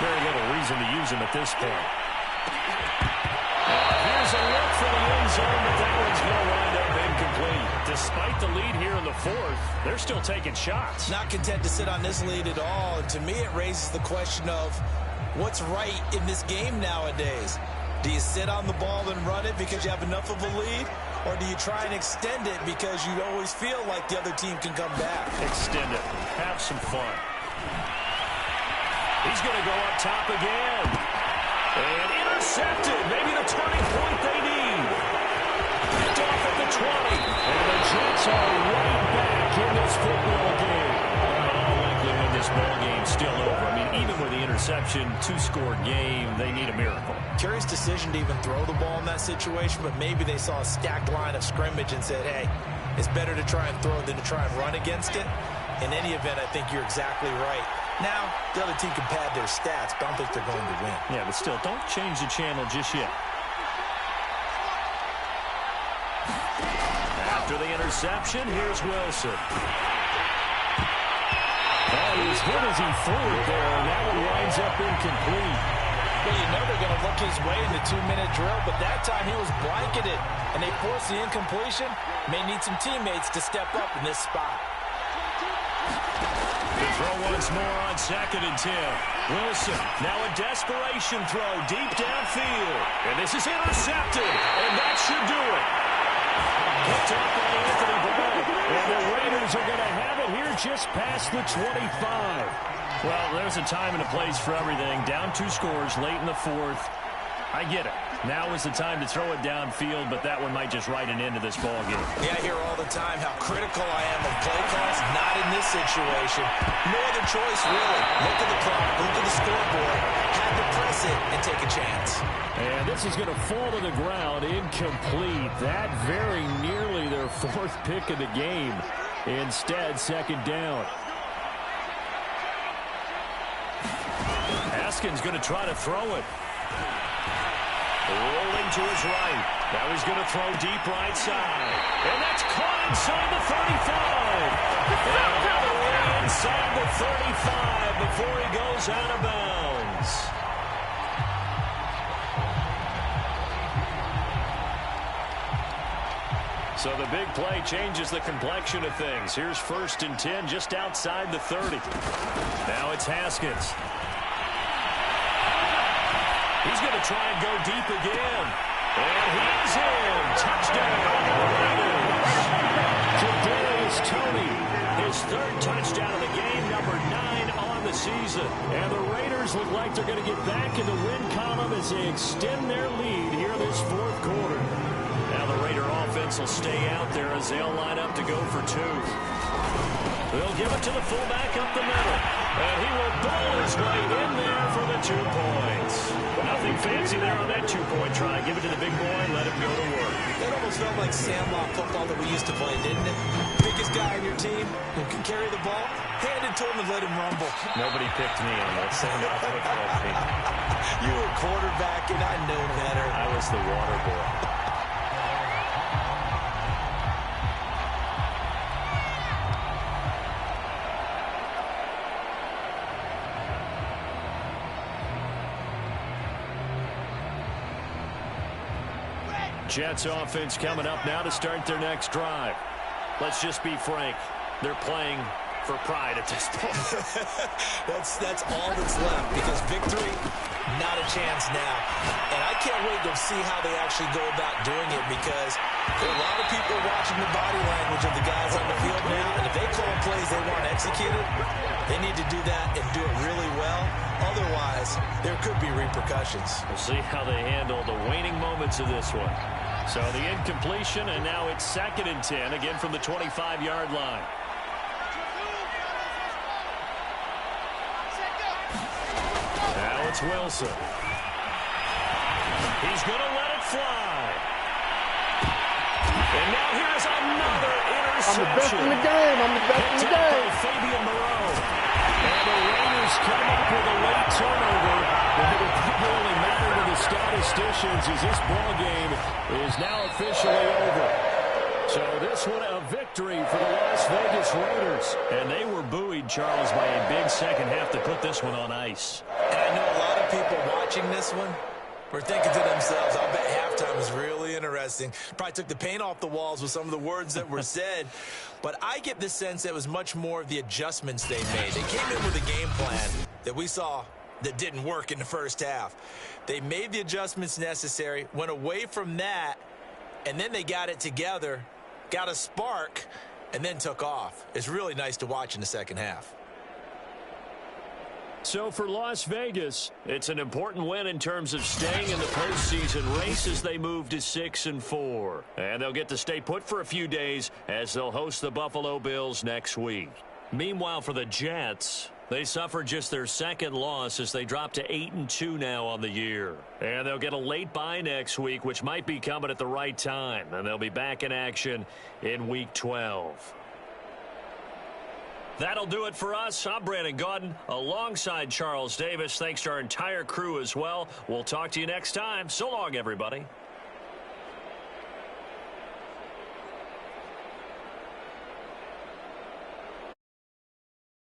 very little reason to use them at this point. Here's a look for the end zone, but that one's going to wind up incomplete. Despite the lead here in the 4th, they're still taking shots. Not content to sit on this lead at all. And to me, it raises the question of what's right in this game nowadays. Do you sit on the ball and run it because you have enough of a lead? Or do you try and extend it because you always feel like the other team can come back? Extend it. Have some fun. He's going to go up top again. And intercepted. Maybe the turning point they need. Picked off at the 20. And the Jets are right back in this football game. All likelihood this ball game's still over. I mean, even with the interception, 2-score game, they need a miracle. Curious decision to even throw the ball in that situation, but maybe they saw a stacked line of scrimmage and said, hey, it's better to try and throw than to try and run against it. In any event, I think you're exactly right. Now, the other team can pad their stats, but I don't think they're going to win. Yeah, but still, don't change the channel just yet. After the interception, here's Wilson. Oh, he was hit as he threw it there, and that one winds up incomplete. Well, you know they're going to look his way in the 2-minute drill, but that time he was blanketed, and they forced the incompletion. May need some teammates to step up in this spot. The throw once more on 2nd and 10. Wilson, now a desperation throw deep downfield. And this is intercepted, and that should do it. Picked up by Anthony Brown. And the Raiders are going to have it here just past the 25. Well, there's a time and a place for everything. Down 2 scores late in the 4th. I get it. Now is the time to throw it downfield, but that one might just write an end to this ball game. Yeah, I hear all the time how critical I am of play calls. Not in this situation. No other choice, really. Look at the clock. Look at the scoreboard. Had to press it and take a chance. And this is going to fall to the ground. Incomplete. That very nearly their 4th pick of the game. Instead, 2nd down. Haskins going to try to throw it. Rolling to his right. Now he's going to throw deep right side. And that's caught inside the 35. And all the way inside the 35 before he goes out of bounds. So the big play changes the complexion of things. Here's 1st and 10 just outside the 30. Now it's Haskins. He's going to try and go deep again. And he's in. Touchdown, Raiders. Kadarius Toney, his 3rd touchdown of the game, number 9 on the season. And the Raiders look like they're going to get back in the win column as they extend their lead here this 4th quarter. Now the Raider offense will stay out there as they'll line up to go for 2. They'll give it to the fullback up the middle. And he will bowl his way in there for the 2 points. Nothing fancy there on that 2-point try. Give it to the big boy and let him go to work. It almost felt like sandlot football that we used to play, didn't it? Biggest guy on your team who can carry the ball, hand it to him and let him rumble. Nobody picked me on that sandlot football team. You were quarterback, and I know better. I was the water boy. Jets offense coming up now to start their next drive. Let's just be frank. They're playing for pride at this point. That's all that's left, because victory, not a chance now. And I can't wait to see how they actually go about doing it, because there are a lot of people watching the body language of the guys on the field now, and if they call plays they want executed, they need to do that and do it really well. Otherwise, there could be repercussions. We'll see how they handle the waning moments of this one. So the incompletion, and now it's 2nd and 10, again from the 25-yard line. Now it's Wilson. He's going to let it fly. And now here's another interception. I'm the best in the game. I'm the best in the game. Fabian Moreau. And the Raiders come up with a late turnover. But it will probably only matter to the statisticians as this ball game is now officially over. So this one a victory for the Las Vegas Raiders. And they were buoyed, Charles, by a big second half to put this one on ice. And I know a lot of people watching this one were thinking to themselves, I bet halftime was really interesting. Probably took the paint off the walls with some of the words that were said. But I get the sense that it was much more of the adjustments they made. They came in with a game plan that we saw that didn't work in the first half. They made the adjustments necessary, went away from that, and then they got it together, got a spark, and then took off. It's really nice to watch in the second half. So for Las Vegas, it's an important win in terms of staying in the postseason race as they move to 6-4. And they'll get to stay put for a few days as they'll host the Buffalo Bills next week. Meanwhile, for the Jets, they suffered just their 2nd loss as they drop to 8-2 now on the year. And they'll get a late bye next week, which might be coming at the right time. And they'll be back in action in Week 12. That'll do it for us. I'm Brandon Gaudin alongside Charles Davis. Thanks to our entire crew as well. We'll talk to you next time. So long, everybody.